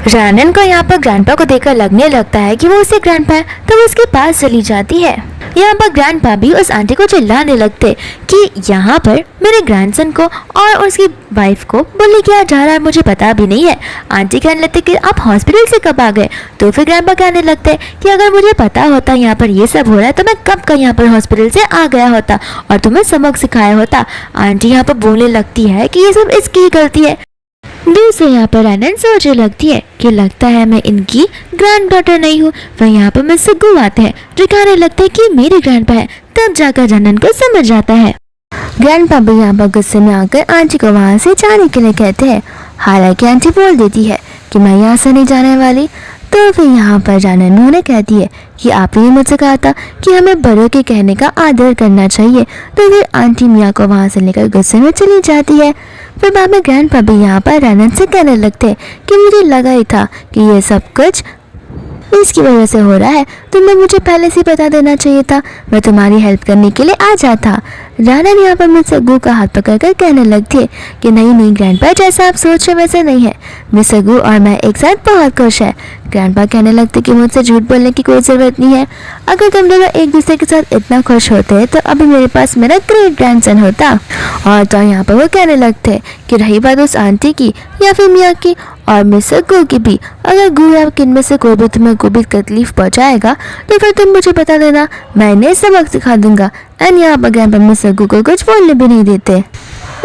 रैनन को यहाँ पर ग्रैंडपा को देखकर लगने लगता है कि वो उसके ग्रैंडपा है, तो वो उसके पास चली जाती है। यहाँ पर ग्रैंडपा भी उस आंटी को चिल्लाने लगते कि यहाँ पर मेरे ग्रैंडसन को और उसकी वाइफ को बुली किया जा रहा है, मुझे पता भी नहीं है। आंटी कहने लगते कि आप हॉस्पिटल से कब आ गए, तो फिर ग्रैंडपा कहने लगते कि अगर मुझे पता होता यहाँ पर ये सब हो रहा है तो मैं कब का यहाँ पर हॉस्पिटल से आ गया होता और तुम्हें सबक सिखाया होता। आंटी यहाँ पर बोलने लगती है कि ये सब इसकी ही गलती है। दूसरे यहाँ पर रैनन सोचने लगती है कि लगता है मैं इनकी ग्रैंड डॉटर नहीं हूँ। वह यहाँ पर मिस्टर गो आते हैं जो कहने लगते हैं कि मेरे ग्रैंडपा है, तब जाकर रैनन को समझ जाता है। ग्रैंडपा भी यहाँ पर गुस्से में आकर आंटी को वहाँ से जाने के लिए कहते हैं, हालांकि आंटी बोल देती है कि मैं यहाँ से नहीं जाने वाली। तो फिर यहाँ पर रैनन उन्हें कहती है कि आपने मुझसे कहा था कि हमें बड़ों के कहने का आदर करना चाहिए। तो फिर आंटी मिया को वहाँ से लेकर गुस्से में चली जाती है। फिर बाद में ग्रैंडपा भी यहाँ पर रैनन से कहने लगते हैं कि मुझे लगा ही था कि ये सब कुछ इसकी वजह से हो रहा है, तुमने मुझे पहले से बता देना चाहिए था, मैं तुम्हारी हेल्प करने के लिए आ जाता। रैनन यहाँ पर मिस्टर गो का हाथ पकड़कर कहने लगती है कि नहीं ग्रैंडपा, जैसा आप सोच रहे वैसे नहीं है, मिस्टर गो और मैं एक साथ बहुत खुश है। ग्रैंडपा कहने लगते कि मुझसे झूठ बोलने की कोई ज़रूरत नहीं है, अगर तुम दोनों एक दूसरे के साथ इतना खुश होते तो अभी मेरे पास मेरा ग्रेट ग्रैंडसन होता। और तो यहाँ पर वो कहने लगते कि रही बात उस आंटी की या फिर मियाँ की और मिस्टर गो की भी, अगर गो या किन में से कोई भी तुम्हें कोई भी तकलीफ पहुँचाएगा तो फिर तुम मुझे बता देना, मैं इन्हें सबक सिखा दूंगा। एंड यहाँ पर ग्रैंडपा मिस्टर गो को कुछ बोलने भी नहीं देते।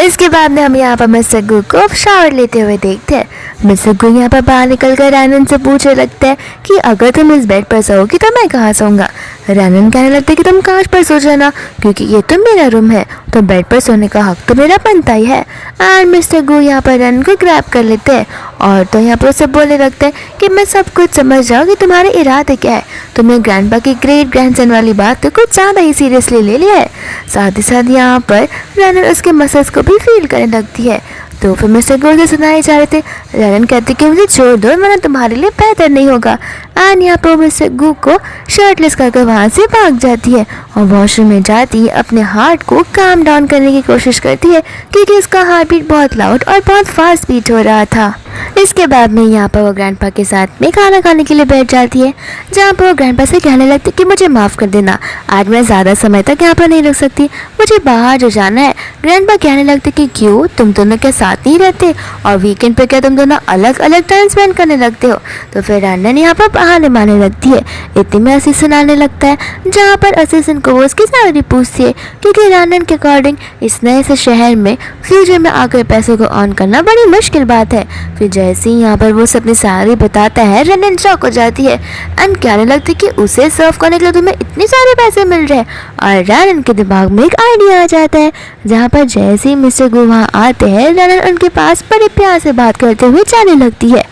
इसके बाद में हम यहाँ पर मिस्टर गो को शावर लेते हुए देखते हैं। मिस्टर गो यहाँ पर बाहर निकल कर रैनन से पूछने लगते हैं कि अगर तुम इस बेड पर सोओगी तो मैं कहाँ सोऊंगा। रैनन कहने लगते कि तुम कांच पर सो जाना, क्योंकि ये तो मेरा रूम है, तो बेड पर सोने का हक तो मेरा बनता ही है। एंड मिस्टर गो यहाँ पर रैनन को ग्रैब कर लेते हैं और तो यहाँ पर उसे बोलने लगता है कि मैं सब कुछ समझ जाऊँ कि तुम्हारे इरादे क्या है। तुमने ग्रैंडपा की ग्रेट ग्रैंडसन वाली बात तो कुछ ज़्यादा ही सीरियसली ले लिया है। साथ ही साथ यहाँ पर रैनन उसके मसल्स को भी फील करने लगती है। तो फिर मिस्टर गो से सुनाए जा रहे थे। रैनन कहते कि मुझे छोड़ दो वरना तुम्हारे लिए बेहतर नहीं होगा। एंड यहाँ पर मिस्टर गो को शर्टलेस करके वहाँ से भाग जाती है और वॉशरूम में जाती है अपने हार्ट को काम डाउन करने की कोशिश करती है क्योंकि उसका हार्ट बीट बहुत लाउड और बहुत फास्ट बीट हो रहा था। इसके बाद में यहाँ पर वो ग्रैंडपा के साथ में खाना खाने के लिए बैठ जाती है, जहाँ पर वो ग्रैंडपा से कहने लगती कि मुझे माफ़ कर देना, आज मैं ज़्यादा समय तक यहाँ पर नहीं रुक सकती, मुझे बाहर जो जाना है। ग्रैंडपा कहने लगती कि क्यों, तुम दोनों के साथ नहीं रहते और वीकेंड पे क्या तुम दोनों अलग अलग टाइम स्पेंड करने लगते हो। तो फिर रैनन यहाँ पर बहाने मारने लगती है। इतने में असीस सुनाने लगता है, जहाँ पर असिस्टेंट को वो उसकी सैलरी पूछती है क्योंकि रैनन के अकॉर्डिंग इस नए से शहर में फ्यूचर में आकर पैसों को ऑन करना बड़ी मुश्किल बात है। फिर जैसे ही यहाँ पर वो अपनी सैलरी बताता है, रैनन शॉक हो जाती है एंड कहने लगती कि उसे सर्व करने के लिए तुम्हें इतने सारे पैसे मिल रहे हैं। और रैनन के दिमाग में एक आइडिया आ जाता है, जहाँ पर जैसे ही मिस्टर गो वहाँ आते हैं, रैनन उनके पास बड़े प्यार से बात करते हुए जाने लगती है।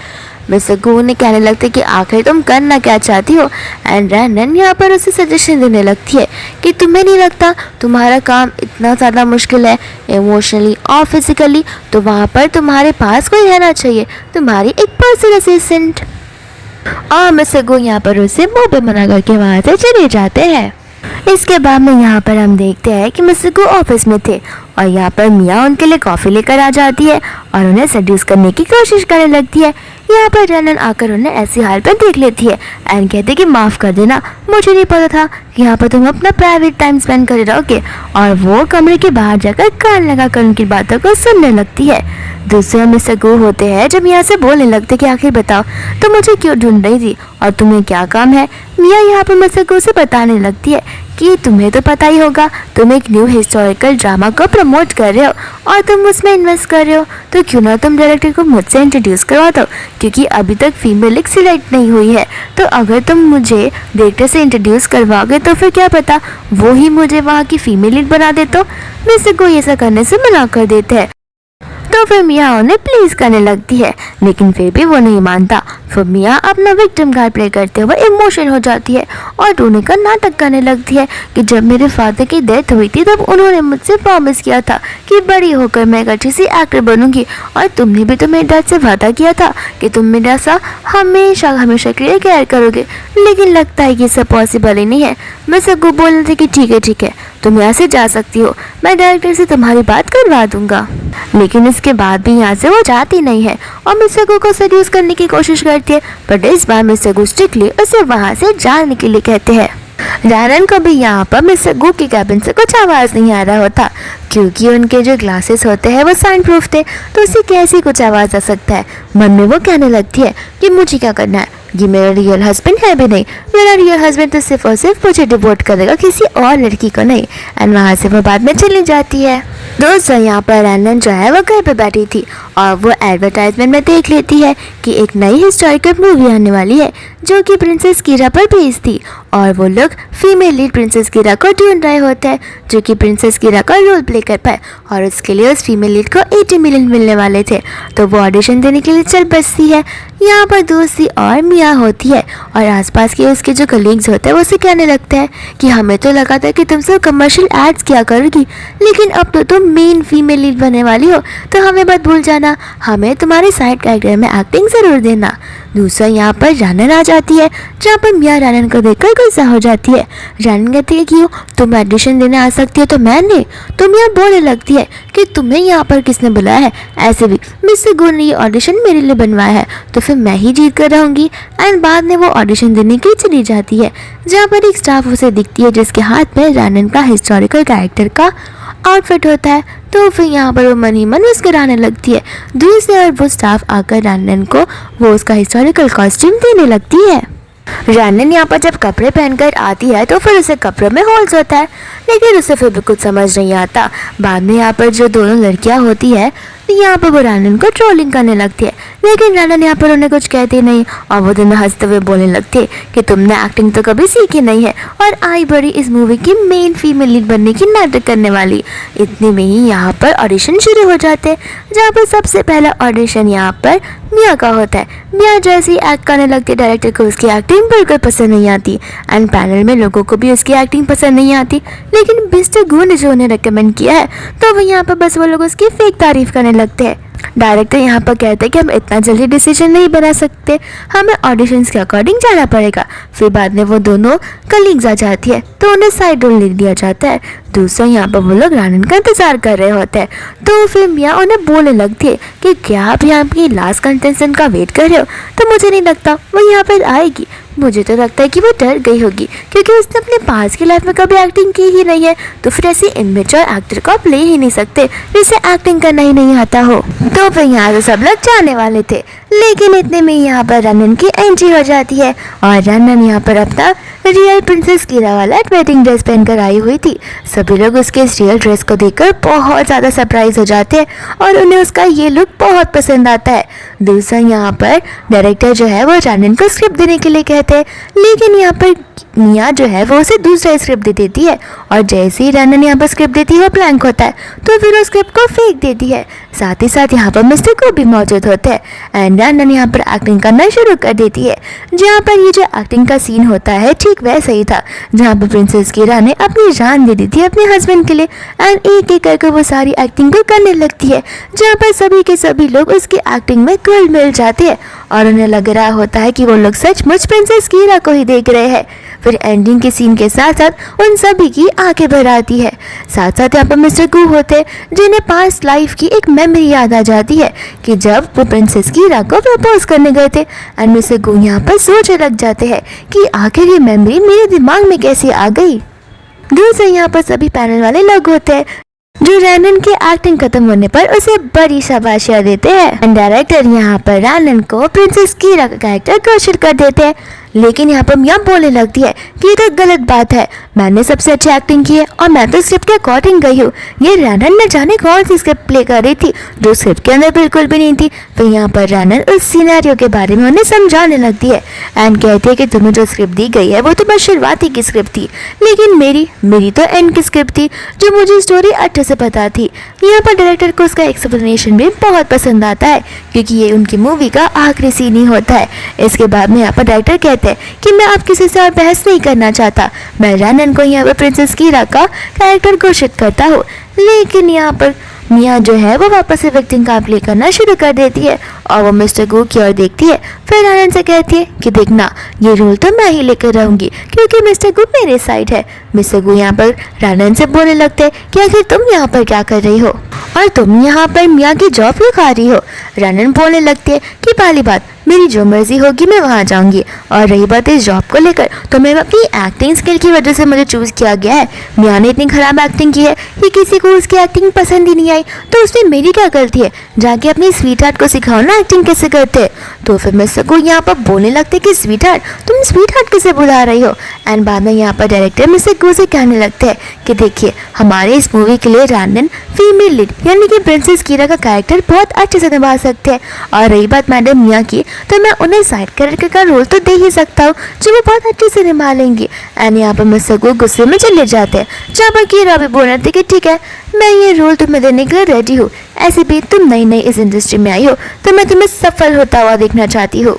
मिस्टर गो ने कहने लगते कि आखिर तुम करना क्या चाहती हो। एंड रैनन यहाँ पर उसे सजेशन देने लगती है कि तुम्हें नहीं लगता तुम्हारा काम इतना ज़्यादा मुश्किल है इमोशनली और फिजिकली, तो वहाँ पर तुम्हारे पास कोई रहना चाहिए, तुम्हारी एक पर्सनल असिस्टेंट। और मिस्टर गो यहाँ पर उसे मुंह पे मना करके वहाँ से चले जाते हैं। इसके बाद में यहाँ पर हम देखते हैं कि मिस्टर गो ऑफिस में थे और यहाँ पर मिया उनके लिए कॉफ़ी लेकर आ जाती है और उन्हें सेड्यूस करने की कोशिश करने लगती है। यहाँ पर रैनन आकर उन्हें ऐसी हालत में देख लेती है एंड कहते कि माफ़ कर देना, मुझे नहीं पता था कि यहाँ पर तुम अपना प्राइवेट टाइम स्पेंड कर रहोगे। और वो कमरे के बाहर जाकर कान लगाकर उनकी बातों को सुनने लगती है। दूसरे मिस्टर गो होते हैं जब यहाँ से बोलने लगते कि आखिर बताओ तो मुझे क्यों ढूंढ रही थी और तुम्हें क्या काम है। मिया यहाँ पर मिस्टर गो से बताने लगती है कि तुम्हें तो पता ही होगा, तुम एक न्यू हिस्टोरिकल ड्रामा को प्रमोट कर रहे हो और तुम उसमें इन्वेस्ट कर रहे हो, तो क्यों ना तुम डायरेक्टर को मुझसे इंट्रोड्यूस करवा दो, क्योंकि अभी तक फीमेल लीड सिलेक्ट नहीं हुई है। तो अगर तुम मुझे डायरेक्टर से इंट्रोड्यूस करवाओगे तो फिर क्या पता वो ही मुझे वहाँ की फीमेल लीड बना दे। तो मिस्टर गो ऐसा करने से मना कर देते हैं। तो फिर मिया उन्हें प्लीज करने लगती है, लेकिन फिर भी वो नहीं मानता। फिर मिया अपना विक्टिम कार्ड प्ले करते हुए इमोशनल हो जाती है और रोने का नाटक करने लगती है कि जब मेरे फादर की डेथ हुई थी तब उन्होंने मुझसे प्रॉमिस किया था कि बड़ी होकर मैं एक अच्छी सी एक्टर बनूंगी, और तुमने भी तो मेरे डैड से वादा किया था कि तुम मेरा सा हमेशा हमेशा के लिए केयर करोगे, लेकिन लगता है कि सब पॉसिबल ही नहीं है। मैं सबको बोल रही थी कि ठीक है तुम यहाँ से जा सकती हो, मैं डायरेक्टर से तुम्हारी बात करवा दूंगा। लेकिन इसके बाद भी यहाँ से वो जाती नहीं है और मिस्टर गो को सेड्यूस करने की कोशिश करती है, पर इस बार मिस्टर गो स्ट्रिक्टली उसे वहाँ से जाने के लिए कहते हैं। रैनन को भी यहाँ पर मिस्टर गो की कैबिन से कुछ आवाज़ नहीं आ रहा होता, क्योंकि उनके जो ग्लासेस होते हैं वो साउंड प्रूफ थे, तो उसे कैसी कुछ आवाज़ आ सकता है। मन में वो कहने लगती है कि मुझे क्या करना है, ये मेरा रियल हस्बैंड है भी नहीं, मेरा रियल हस्बैंड तो सिर्फ और सिर्फ मुझे डिवोट करेगा, किसी और लड़की को नहीं। एंड वहाँ से वो बाद में चली जाती है। दोस्तों यहाँ पर रैनन जो है वो घर पे बैठी थी और वो एडवर्टाइजमेंट में देख लेती है कि एक नई हिस्टोरिकल मूवी आने वाली है जो कि प्रिंसेस कीरा पर बेस्ड थी, और वो लोग फीमेल लीड प्रिंसेस कीरा को ढूंढ रहे होते हैं जो कि प्रिंसेस कीरा का रोल प्ले कर पाए, और उसके लिए उस फीमेल लीड को 80 मिलियन मिलने वाले थे। तो वो ऑडिशन देने के लिए चल बसती है। यहाँ पर दोस्ती और मिया होती है और आसपास के उसके जो कलीग्स होते हैं वो उसे कहने लगते हैं कि हमें तो लगा था कि तुम सब कमर्शियल एड्स किया करोगी, लेकिन अब तो तुम मेन फीमेल लीड बनने वाली हो, तो हमें मत भूल जाना, हमें तुम्हारे साइड कैरेक्टर में एक्टिंग ज़रूर देना। दूसरा यहाँ पर रैनन आ जाती है, जहाँ पर मिया रैनन को देखकर गुस्सा हो जाती है। रैनन कहती है कि तुम एडिशन देने आ सकती हो तो मैं नहीं। तो मिया बोलने लगती है कि तुम्हें यहाँ पर किसने बुलाया है, ऐसे भी मिस्टर गो ने ये ऑडिशन मेरे लिए बनवाया है, तो फिर मैं ही जीत कर रहूँगी। एंड बाद में वो ऑडिशन देने के लिए चली जाती है, जहाँ पर एक स्टाफ उसे दिखती है जिसके हाथ में रैनन का हिस्टोरिकल कैरेक्टर का आउटफिट होता है। तो फिर यहाँ पर वो मन ही मन मुस्कुराने लगती है। दूसरी ओर वो स्टाफ आकर रैनन को वो उसका हिस्टोरिकल कॉस्ट्यूम देने लगती है। रैनन यहाँ पर जब कपड़े पहनकर आती है तो फिर उसे कपड़ों में होल्स होता है, लेकिन उसे फिर भी कुछ समझ नहीं आता। बाद में यहाँ पर जो दोनों लड़कियाँ होती है तो यहाँ पर वो रानन को ट्रोलिंग करने लगती है, लेकिन रानन यहाँ पर उन्हें कुछ कहती नहीं और वो दोनों हंसते हुए बोलने लगते हैं कि तुमने एक्टिंग तो कभी सीखी नहीं है और आई बड़ी इस मूवी की मेन फीमेल लीड बनने की नाटक करने वाली। इतने में ही यहाँ पर ऑडिशन शुरू हो जाते हैं, जहाँ पर सबसे पहला ऑडिशन यहाँ पर मिया का होता है। मिया जैसे ही एक्ट करने लगती है, डायरेक्टर को उसकी एक्टिंग बिल्कुल पसंद नहीं आती एंड पैनल में लोगों को भी उसकी एक्टिंग पसंद नहीं आती, लेकिन मिस्टर गू ने जो उन्हें रिकमेंड किया है तो वो यहाँ पर बस वो लोग उसकी फेक तारीफ करने लगते हैं। डायरेक्टर यहाँ पर कहते हैं कि हम इतना जल्दी डिसीजन नहीं बना सकते, हमें ऑडिशंस के अकॉर्डिंग जाना पड़ेगा। फिर बाद में वो दोनों कलीग्स आ जाती है तो उन्हें साइड रोल लिख दिया जाता है। दूसरा यहाँ पर वो लोग रानन का इंतजार कर रहे होते हैं, तो फिर मिया उन्हें बोलने लगती है कि क्या आप यहाँ की लास्ट कंटेस्टेंट का वेट कर रहे हो, तो मुझे नहीं लगता वो यहाँ पर आएगी। मुझे तो लगता है कि वो डर गई होगी क्योंकि उसने अपने पास की लाइफ में कभी एक्टिंग की ही नहीं है, तो फिर ऐसे इमेच्योर एक्टर को आप ले ही नहीं सकते जिसे एक्टिंग करना ही नहीं आता हो। तो फिर यहाँ से सब लोग जाने वाले थे, लेकिन इतने में यहाँ पर रनन की एंट्री हो जाती है और रनन यहाँ पर अपना रियल प्रिंसेस कीरा वाला वेडिंग ड्रेस पहनकर आई हुई थी। सभी लोग उसके इस रियल ड्रेस को देखकर बहुत ज़्यादा सरप्राइज हो जाते हैं और उन्हें उसका ये लुक बहुत पसंद आता है। दूसरा यहाँ पर डायरेक्टर जो है वो रनन को स्क्रिप्ट देने के लिए कहते हैं, लेकिन यहाँ पर मिया जो है वो उसे दूसरा स्क्रिप्ट दे देती है और जैसे ही रनन यहाँ पर स्क्रिप्ट देती है वो ब्लैंक होता है, तो फिर वो स्क्रिप्ट को फेंक देती है। साथ ही साथ यहाँ पर मिस्टर को भी मौजूद होते हैं एंड रनन यहाँ पर एक्टिंग करना शुरू कर देती है। जहाँ पर ये जो एक्टिंग का सीन होता है ठीक वैसा ही था जहाँ पर प्रिंसेस कीरा ने अपनी जान दे दी थी अपने हस्बैंड के लिए एंड एक एक करके वो सारी एक्टिंग को करने लगती है, जहाँ पर सभी के सभी लोग उसकी एक्टिंग में घुल मिल जाते हैं और उन्हें लग रहा होता है कि वो लोग सचमुच प्रिंसेस कीरा को ही देख रहे हैं। फिर एंडिंग के सीन के साथ साथ उन सभी की आंखें भर आती है। साथ साथ यहाँ पर मिस्टर गू होते जिन्हें पास्ट लाइफ की एक मेमोरी याद आ जाती है कि जब वो प्रिंसेस कीरा को प्रपोज करने गए थे एंड मिस्टर गू यहाँ पर सोचने लग जाते हैं कि आखिर ये मेमोरी मेरे दिमाग में कैसे आ गई। दूसरे यहाँ पर सभी पैनल वाले लोग होते हैं जो रैनन के एक्टिंग खत्म होने पर उसे बड़ी शाबाशियां देते हैं। डायरेक्टर यहाँ पर रैनन को प्रिंसेस कीरा का कैरेक्टर घोषित कर देते हैं, लेकिन यहाँ पर मिया बोलने लगती है कि ये तो गलत बात है, मैंने सबसे अच्छी एक्टिंग की है और मैं तो स्क्रिप्ट के अकॉर्डिंग गई हूँ। ये रैनन न जाने कौन सी स्क्रिप्ट प्ले कर रही थी जो स्क्रिप्ट के अंदर बिल्कुल भी नहीं थी। तो यहाँ पर रैनन उस सिनेरियो के बारे में उन्हें समझाने लगती है एंड कहती है कि तुम्हें जो स्क्रिप्ट दी गई है वो तो बस शुरुआती की स्क्रिप्ट थी, लेकिन मेरी तो एंड की स्क्रिप्ट थी जो मुझे स्टोरी अच्छे से पता थी। यहाँ पर डायरेक्टर को उसका एक्सप्लेनेशन भी बहुत पसंद आता है क्योंकि ये उनकी मूवी का आखिरी सीन ही होता है। इसके बाद में यहाँ पर डायरेक्टर कहते हैं कि मैं अब किसी से और बहस नहीं करना चाहता, मैं रैनन को यहाँ पर प्रिंसेस कीरा का कैरेक्टर घोषित करता हूँ। लेकिन यहाँ पर मिया जो है वो वापस से विक्टिम का प्ले करना शुरू कर देती है और वो मिस्टर गू की ओर देखती है। फिर रैनन से कहती है कि देखना ये रोल तो मैं ही लेकर रहूंगी क्योंकि मिस्टर गू मेरे साइड है। मिस्टर गू यहाँ पर रैनन से बोलने लगते हैं कि आखिर तुम यहाँ पर क्या कर रही हो और तुम यहाँ पर मिया की जॉब क्यों खा रही हो। रैनन बोलने लगती है कि पहली बात मेरी जो मर्जी होगी मैं वहाँ जाऊँगी, और रही बात इस जॉब को लेकर तो मैं अपनी एक्टिंग स्किल की वजह से मुझे चूज़ किया गया है। मिया ने इतनी खराब एक्टिंग की है कि किसी को उसकी एक्टिंग पसंद ही नहीं आई, तो उसमें मेरी क्या गलती है, जाके अपनी स्वीट हार्ट को सिखाओ ना एक्टिंग कैसे करते हैं। तो फिर मैं सबको यहाँ पर बोलने लगते कि स्वीट हार्ट तुम स्वीट हार्ट कैसे बुला रही हो। एंड बाद में यहाँ पर डायरेक्टर मिस्टर गू से कहने लगते हैं कि देखिए हमारे इस मूवी के लिए रैनन फीमेल लीड यानी कि प्रिंसेस कीरा का कैरेक्टर बहुत अच्छे से निभा सकते हैं, और रही बात मैडम मिया की तो मैं उन्हें साइड कैरेक्टर का रोल तो दे ही सकता हूँ जो वो बहुत अच्छे से निभा लेंगी। एंड यहाँ पर मिस्टर गू गुस्से में चले जाते हैं, जहाँ पर कीरा भी बोल रहे थे कि ठीक है मैं ये रोल तुम्हें देने के लिए रेडी हूँ, ऐसे भी तुम नई नई इस इंडस्ट्री में आई हो तो मैं तुम्हें सफल होता हुआ देखना चाहती हूँ।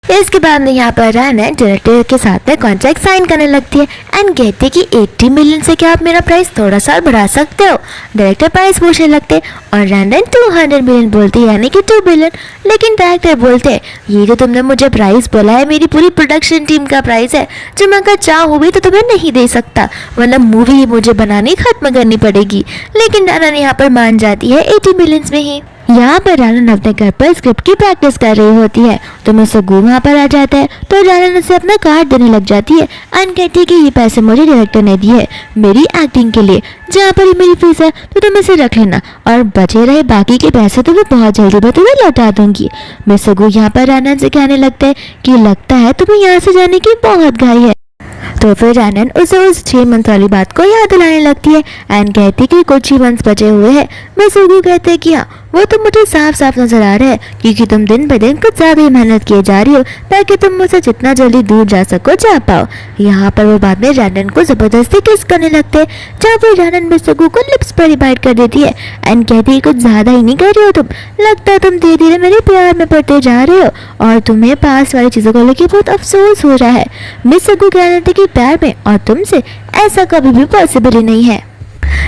इसके बाद में यहाँ पर रैनन डायरेक्टर के साथ में कॉन्ट्रैक्ट साइन करने लगती है एंड कहती है कि 80 मिलियन से क्या आप मेरा प्राइस थोड़ा सा बढ़ा सकते हो। डायरेक्टर प्राइस पूछने लगते और रैनन 200 मिलियन बोलती है यानी कि 2 बिलियन। लेकिन डायरेक्टर बोलते हैं ये जो तुमने मुझे प्राइस बोला है मेरी पूरी प्रोडक्शन टीम का प्राइस है जो मैं अगर चाहूँ भी तो तुम्हें नहीं दे सकता, वरना मूवी ही मुझे बनानी खत्म करनी पड़ेगी। लेकिन रैनन यहाँ पर मान जाती है 80 मिलियन में ही। यहाँ पर रैनन अपने घर पर स्क्रिप्ट की प्रैक्टिस कर रही होती है तो मिस्टर गू वहाँ पर आ जाता है, तो रैनन उसे अपना कार्ड देने लग जाती है एंड कहती है कि ये पैसे मुझे डायरेक्टर ने दिए मेरी एक्टिंग के लिए, जहाँ पर ये मेरी फीस है तो तुम इसे रख लेना और बचे रहे बाकी के पैसे तो मैं बहुत जल्दी मैं तुम्हें लौटा दूंगी। मिस्टर गू यहाँ पर रैनन से कहने लगते हैं कि लगता है तुम्हें यहाँ से जाने की बहुत घाई है। तो फिर रैनन उसे उस 6 मंथ वाली बात को याद दिलाने लगती है एंड कहती कि कुछ ही मंथ्स बचे हुए हैं। मिस्टर गू कहते हैं कि हाँ वो तो मुझे साफ साफ नजर आ रहा है, क्योंकि तुम दिन ब दिन कुछ ज्यादा ही मेहनत किए जा रही हो ताकि तुम मुझसे जितना जल्दी दूर जा सको जा पाओ। यहाँ पर वो बाद में रैनन को जबरदस्ती किस करने लगते हैं, जहाँ पर रैनन मिस्टर गू को लिप्स पर ही बाइट कर देती है एंड कहती है कुछ ज्यादा ही नहीं कर रही हो तुम, लगता है तुम धीरे धीरे मेरे प्यार में पड़ते जा रहे हो और तुम्हें पास वाली चीजों को लेकर बहुत अफसोस हो रहा है। मिस्टर गू कह रहे थे कि प्यार में और तुमसे ऐसा कभी भी पॉसिबल ही नहीं है।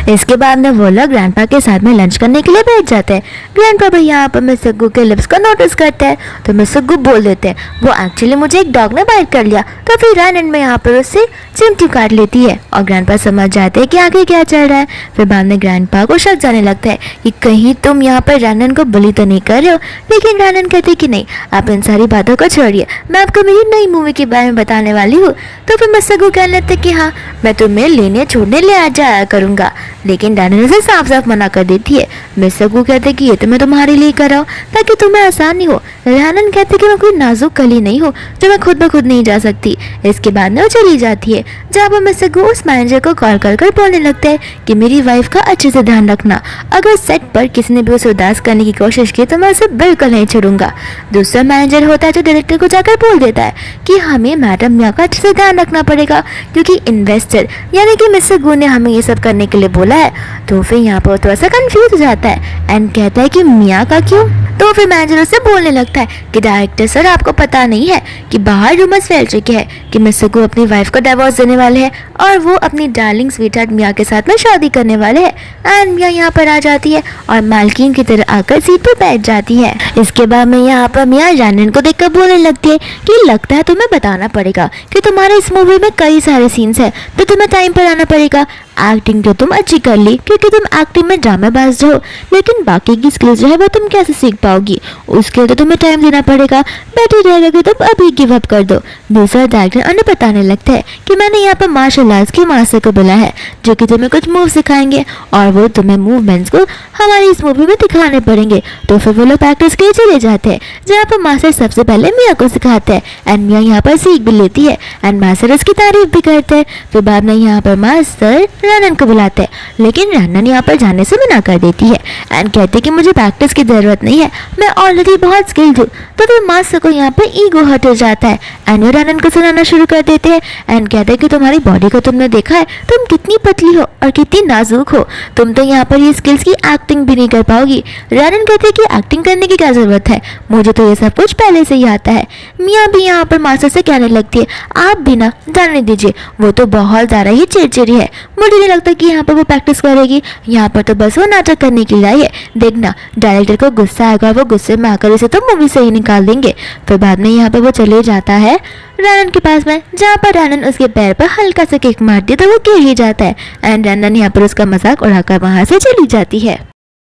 इसके बाद में वो लोग ग्रैंडपा के साथ में लंच करने के लिए बैठ जाते हैं। ग्रैंडपा भी यहाँ पर मिस्टर गू के लिप्स को नोटिस करते हैं तो मिस्टर गू बोल देते हैं वो एक्चुअली मुझे एक डॉग ने बाइट कर लिया। तो फिर रैनन में यहाँ पर उससे चिमटी काट लेती है और ग्रैंडपा समझ जाते हैं कि आगे क्या चल रहा है। फिर बाद में ग्रैंडपा को शक जाने लगता है कि कहीं तुम यहाँ पर रैनन को बुली तो नहीं कर रहे हो, लेकिन रैनन कहते कि नहीं, आप इन सारी बातों को छोड़िए, मैं आपको मेरी नई मूवी के बारे में बताने वाली हूँ। तो फिर मिस्टर गू कह लेते कि हाँ, मैं तुम्हें लेने छोड़ने ले आ जाया करूँगा, लेकिन रैनन उसे साफ साफ मना कर देती है। मिस्टर गू कहते कि ये तो मैं तुम्हारे लिए कर रहा हूँ ताकि तुम्हें आसानी हो। रैनन कहते कि मैं कोई नाजुक कली नहीं हूँ जो मैं खुद ब खुद नहीं जा सकती। इसके बाद में वो चली जाती है, जहाँ पर मिस्टर गू उस मैनेजर को कॉल कर कर बोलने लगते हैं कि मेरी वाइफ का अच्छे से ध्यान रखना, अगर सेट पर किसी ने भी उसे उदास करने की कोशिश की तो मैं उसे बिल्कुल नहीं छोड़ूंगा। दूसरा मैनेजर होता है जो डायरेक्टर को जाकर बोल देता है कि हमें मैडम मिया का अच्छे से ध्यान रखना पड़ेगा, क्योंकि इन्वेस्टर यानी कि मिस्टर गू ने हमें ये सब करने के लिए बोला है। तो फिर यहाँ पर थोड़ा सा कंफ्यूज हो जाता है एंड कहता है कि मिया का क्यों। तो फिर मैनेजर उससे बोलने लगता है कि डायरेक्टर सर, आपको पता नहीं है कि बाहर रूमर्स फैल चुके हैं कि मिस्टर गू अपनी वाइफ को डिवोर्स देने वाले हैं और वो अपनी डार्लिंग स्वीटहार्ट मिया के साथ में शादी करने वाले हैं। एंड मिया यहाँ पर आ जाती है और मालकिन की तरह आकर सीट पर बैठ जाती है। इसके बाद में यहाँ पर मिया रैनन को देखकर बोलने लगती है कि लगता है तुम्हें बताना पड़ेगा कि तुम्हारे इस मूवी में कई सारे सीन्स हैं तो तुम्हें टाइम पर आना पड़ेगा। एक्टिंग तो तुम अच्छी कर ली क्योंकि तुम एक्टिंग में ड्रामेबाज हो, लेकिन बाकी की स्किल्स जो है वो तुम कैसे सीख पाओगी, उसके लिए तो तुम्हें टाइम देना पड़ेगा। बैठे रहेगा कि तुम अभी गिव अप कर दो। दूसरा डायरेक्टर उन्हें बताने लगता है कि मैंने यहाँ पर मार्शल आर्ट्स के मास्टर को बुलाया है जो कि तुम्हें कुछ मूव सिखाएंगे और वो तुम्हें मूवमेंट्स को हमारी इस मूवी में दिखाने पड़ेंगे। तो फिर वो लोग प्रैक्टिस के लिए चले जाते हैं, जहाँ पर मास्टर सबसे पहले मिया को सिखाते हैं एंड मिया यहाँ पर सीख भी लेती है एंड मास्टर उसकी तारीफ भी करते हैं। फिर बाद में यहाँ पर मास्टर रैनन को बुलाते हैं, लेकिन रैनन यहाँ पर जाने से मना कर देती है एंड कहते कि मुझे प्रैक्टिस की जरूरत नहीं है, मैं ऑलरेडी बहुत स्किल्ड हूँ। तो फिर मास्टर को यहाँ पर ईगो हट हो जाता है एंड वो रैनन को सुनाना शुरू कर देते हैं एंड कहते हैं कि तुम्हारी बॉडी को तुमने देखा है, तुम कितनी पतली हो और कितनी नाजुक हो, तुम तो यहाँ पर ये स्किल्स की एक्टिंग भी नहीं कर पाओगी। रैनन कहते हैं कि एक्टिंग करने की क्या जरूरत है, मुझे तो ये सब कुछ पहले से ही आता है। मिया भी यहाँ पर मास्टर से कहने लगती है आप भी ना जाने दीजिए, वो तो बहुत ज़्यादा ही चिड़चिड़ी है, मुझे नहीं लगता कि यहाँ पर वो प्रैक्टिस करेगी, यहाँ पर तो बस वो नाटक करने के लिए आई है। देखना डायरेक्टर को गुस्सा आएगा, वो गुस्से में आकर इसे तो मूवी से ही निकाल देंगे। फिर बाद में यहाँ पर वो चले जाता है रैनन के पास में, जहाँ पर रैनन उसके पैर पर हल्का सा किक मारती है तो वो गिर ही जाता है एंड रैनन यहाँ पर उसका मजाक उड़ाकर वहाँ से चली जाती है।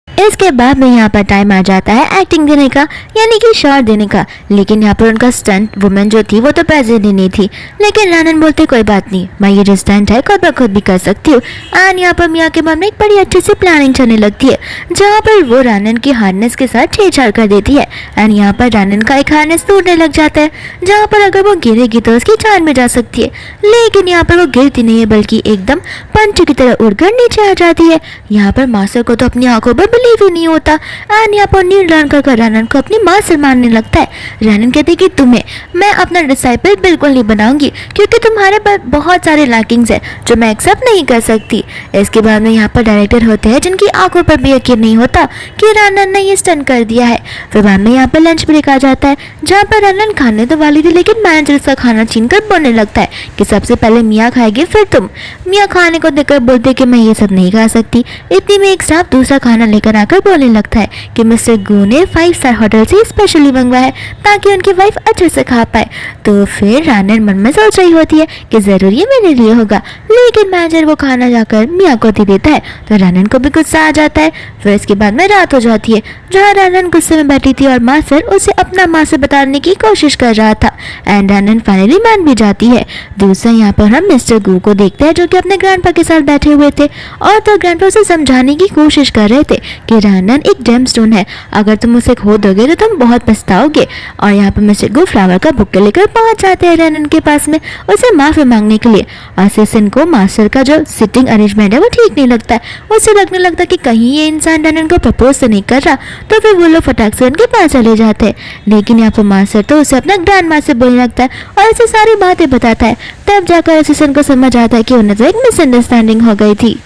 इसके बाद में यहाँ पर टाइम आ जाता है एक्टिंग देने का, यानी कि शॉट देने का, लेकिन यहाँ पर उनका स्टंट वुमेन जो थी वो तो प्रेजेंट ही नहीं थी। लेकिन रैनन बोलते कोई बात नहीं, मैं ये जो स्टंट है खुद ब खुद भी कर सकती हूँ। एंड यहाँ पर मिया के मन में एक बड़ी अच्छी सी प्लानिंग चलने लगती है, जहाँ पर वो रैनन की हार्नेस के साथ छेड़छाड़ कर देती है एंड यहाँ पर रैनन का एक हार्नेस टूटने लग जाता है, जहाँ पर अगर वो गिरेगी तो उसकी जान में जा सकती है। लेकिन यहाँ पर वो गिरती नहीं है, बल्कि एकदम पंच की तरह उड़कर नीचे आ जाती है। यहाँ पर मास्टर को तो अपनी आंखों पर बिलीव ही नहीं होता एंड यहाँ पर नील लर्न कर रैनन को अपनी माँ से मारने लगता है। रैनन कहती कि तुम्हें मैं अपना डिसाइपल बिल्कुल नहीं बनाऊंगी क्योंकि तुम्हारे पास बहुत सारे लैकिंग्स हैं जो मैं एक्सेप्ट नहीं कर सकती। इसके बाद में यहाँ पर डायरेक्टर होते हैं जिनकी आंखों पर भी यकीन नहीं होता कि रैनन ने ये स्टंट कर दिया है। फिर बाद में यहाँ पर लंच ब्रेक आ जाता है, जहाँ पर रैनन खाने तो वाली थी, लेकिन मैनेजर उसका खाना छीन कर बोलने लगता है कि सबसे पहले मिया खाएगी फिर तुम। मिया खाने को देखकर बोलते कि मैं ये सब नहीं खा सकती। इतनी में एक साहब दूसरा खाना लेकर आकर बोलने लगता है कि मिस्टर गू ने 5 स्टार होटल से स्पेशली मंगवाया है ताकि उनकी वाइफ अच्छे से खा पाए। तो फिर रैनन मन में सोच रही होती है कि जरूर ये मेरे लिए होगा, लेकिन मैनेजर वो खाना जाकर मिया को दे देता है तो रैनन को भी गुस्सा आ जाता है। फिर इसके बाद में रात हो जाती है, जहाँ रैनन गुस्से में बैठी थी और मास्टर उसे अपना माँ से बताने की कोशिश कर रहा था एंड रैनन फाइनली मान भी जाती है। दूसरा यहाँ पर हम मिस्टर गू को देखते हैं जो कि अपने ग्रैंडपा के साथ बैठे हुए थे और तो ग्रैंडपा उसे समझाने की कोशिश कर रहे थे कि रानन एक जेमस्टोन है, अगर तुम उसे खो दोगे तो तुम बहुत पछताओगे। और यहाँ पर मिस्टर गो फ्लावर का बुके लेकर पहुंच जाते हैं रानन के पास में उसे माफी मांगने के लिए। असिस्टेंट को मास्टर का जो सिटिंग अरेंजमेंट है वो ठीक नहीं लगता है। उसे लगने लगता है कि कहीं ये इंसान रानन को प्रपोज तो नहीं कर रहा, तो फिर वो लोग फटाक से उनके पास चले जाते हैं। लेकिन यहाँ पर मास्टर तो उसे अपना ग्रैंड माँ से बोलने लगता है और उसे सारी बातें बताता है। तब जाकर असिस्टेंट को समझ आता है कि उन्हें तो एक मिसअंडरस्टैंडिंग हो गई थी।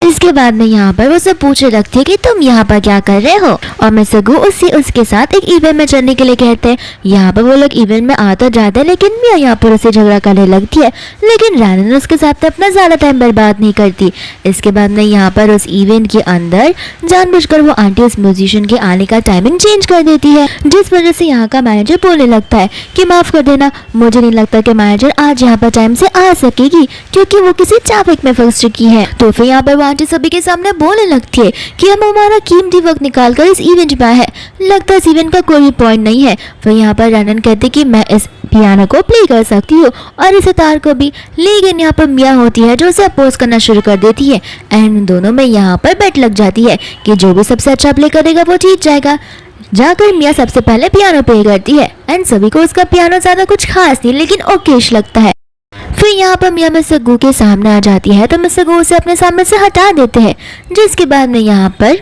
इसके बाद में यहाँ पर वो सब पूछने लगती है कि तुम यहाँ पर क्या कर रहे हो, और मिस्टर गो उसके साथ एक इवेंट में चलने के लिए कहते हैं। यहाँ पर वो लोग इवेंट में आ तो जाते हैं, लेकिन मिया यहाँ पर उसे झगड़ा करने लगती है, लेकिन रानन उसके साथ अपना ज्यादा टाइम बर्बाद नहीं करती। इसके बाद में यहाँ पर उस इवेंट के अंदर जानबूझकर वो आंटी उस म्यूजिशियन के आने का टाइमिंग चेंज कर देती है, जिस वजह से यहाँ का मैनेजर बोलने लगता है कि माफ कर देना, मुझे नहीं लगता कि मैनेजर आज यहाँ पर टाइम से आ सकेगी, क्योंकि वो किसी ट्रैफिक में फंस चुकी है। तो फिर यहाँ पर आंटी सभी के सामने बोलने लगती है कि हम हमारा कीमती वक्त निकाल कर इस इवेंट में आए हैं, लगता है इस इवेंट का कोई भी पॉइंट नहीं है। फिर यहाँ पर रानन कहते कि मैं इस पियानो को प्ले कर सकती हूँ और इस सितार को भी, लेकिन यहाँ पर मिया होती है जो उसे अपोज करना शुरू कर देती है। एंड दोनों में यहाँ पर बेट लग जाती है कि जो भी सबसे अच्छा प्ले करेगा वो जीत जाएगा। जाकर मिया सबसे पहले पियानो प्ले करती है एंड सभी को उसका पियानो ज्यादा कुछ खास नहीं लेकिन ओकेश लगता है। फिर यहाँ पर मिया मिस्टर गो के सामने आ जाती है, तो मिस्टर गो उसे अपने सामने से हटा देते हैं, जिसके बाद में यहाँ पर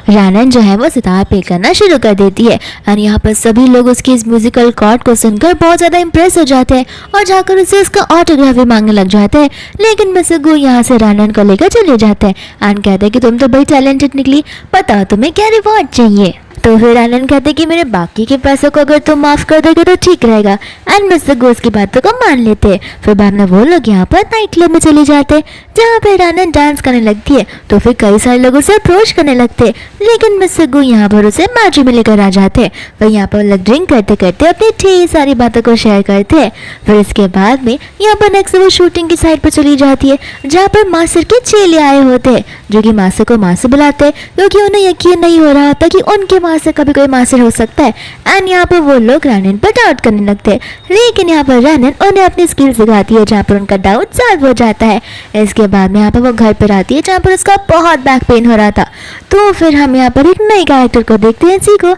रानन जो है वो सितार प्ले करना शुरू कर देती है। और यहाँ पर सभी लोग उसकी इस म्यूजिकल कॉर्ड को सुनकर बहुत ज़्यादा इम्प्रेस हो जाते हैं और जाकर उसे उसका ऑटोग्राफ भी मांगने लग जाते हैं। लेकिन मिस्टर गो यहाँ से रानन को लेकर चले जाते हैं एंड कहते हैं कि तुम तो बड़ी टैलेंटेड निकली, पता तुम्हें क्या रिवॉर्ड चाहिए। तो फिर रानन कहते कि मेरे बाकी के पैसों को अगर तुम माफ कर दोगे तो ठीक रहेगा। एंड मिस्टर गो की बातों को मान लेते हैं। फिर बाद में वो लोग यहाँ पर नाइट क्लब में चले जाते हैं, जहाँ पे रानन डांस करने लगती है। तो फिर कई सारे लोग उसे अप्रोच करने लगते हैं, लेकिन मिस्टर गो यहाँ पर उसे मैट्री में लेकर आ जाते हैं। फिर यहाँ पर लोग ड्रिंक करते करते अपनी ढेर सारी बातों को शेयर करते हैं। फिर इसके बाद में यहाँ पर नेक्स्ट वो शूटिंग की साइड पर चली जाती है, जहाँ पर मास्टर के चेले आए होते हैं, जो कि मास्टर को मास्टर बुलाते हैं, क्योंकि उन्हें यकीन नहीं हो रहा होता कि उनके मास्टर कभी कोई मास्टर हो सकता है। एंड यहाँ पर वो लोग रानन पर डाउट करने लगते हैं, लेकिन यहाँ पर रानन उन्हें अपनी स्किल सिखाती है, जहाँ पर उनका डाउट सॉल्व हो जाता है। इसके बाद में यहाँ पर वो घर पर आती है, जहाँ पर उसका बहुत बैक पेन हो रहा था। तो फिर हम यहाँ पर एक नए कैरेक्टर को देखते हैं, सी को,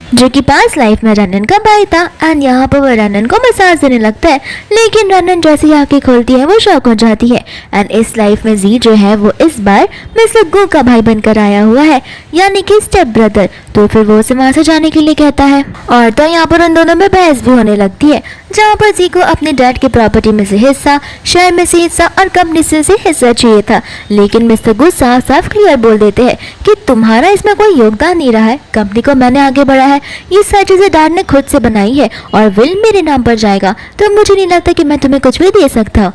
जो कि पास लाइफ में रानन का भाई था। एंड यहाँ पर वो रानन को मसाज देने लगता है, लेकिन रानन जैसे ही आंखें खोलती है वो शॉक हो जाती है। एंड इस लाइफ में जी जो है वो इस बार मिस्टर गो का भाई बनकर आया हुआ है, यानी कि स्टेप ब्रदर। तो फिर वो उसे वहां से जाने के लिए कहता है, और तो यहाँ पर उन दोनों में बहस भी होने लगती है, जहाँ पर जी को अपने डैड की प्रॉपर्टी में से हिस्सा, शेयर में से हिस्सा और कंपनी से हिस्सा चाहिए था। लेकिन मिस्टर गो साफ साफ क्लियर बोल देते हैं कि तुम्हारा इसमें कोई योगदान नहीं रहा है, कंपनी को मैंने आगे बढ़ाया है, ये सारी चीजें डैड ने खुद से बनाई है और विल मेरे नाम पर जाएगा, तो मुझे नहीं लगता कि मैं तुम्हें कुछ भी दे सकता हूँ।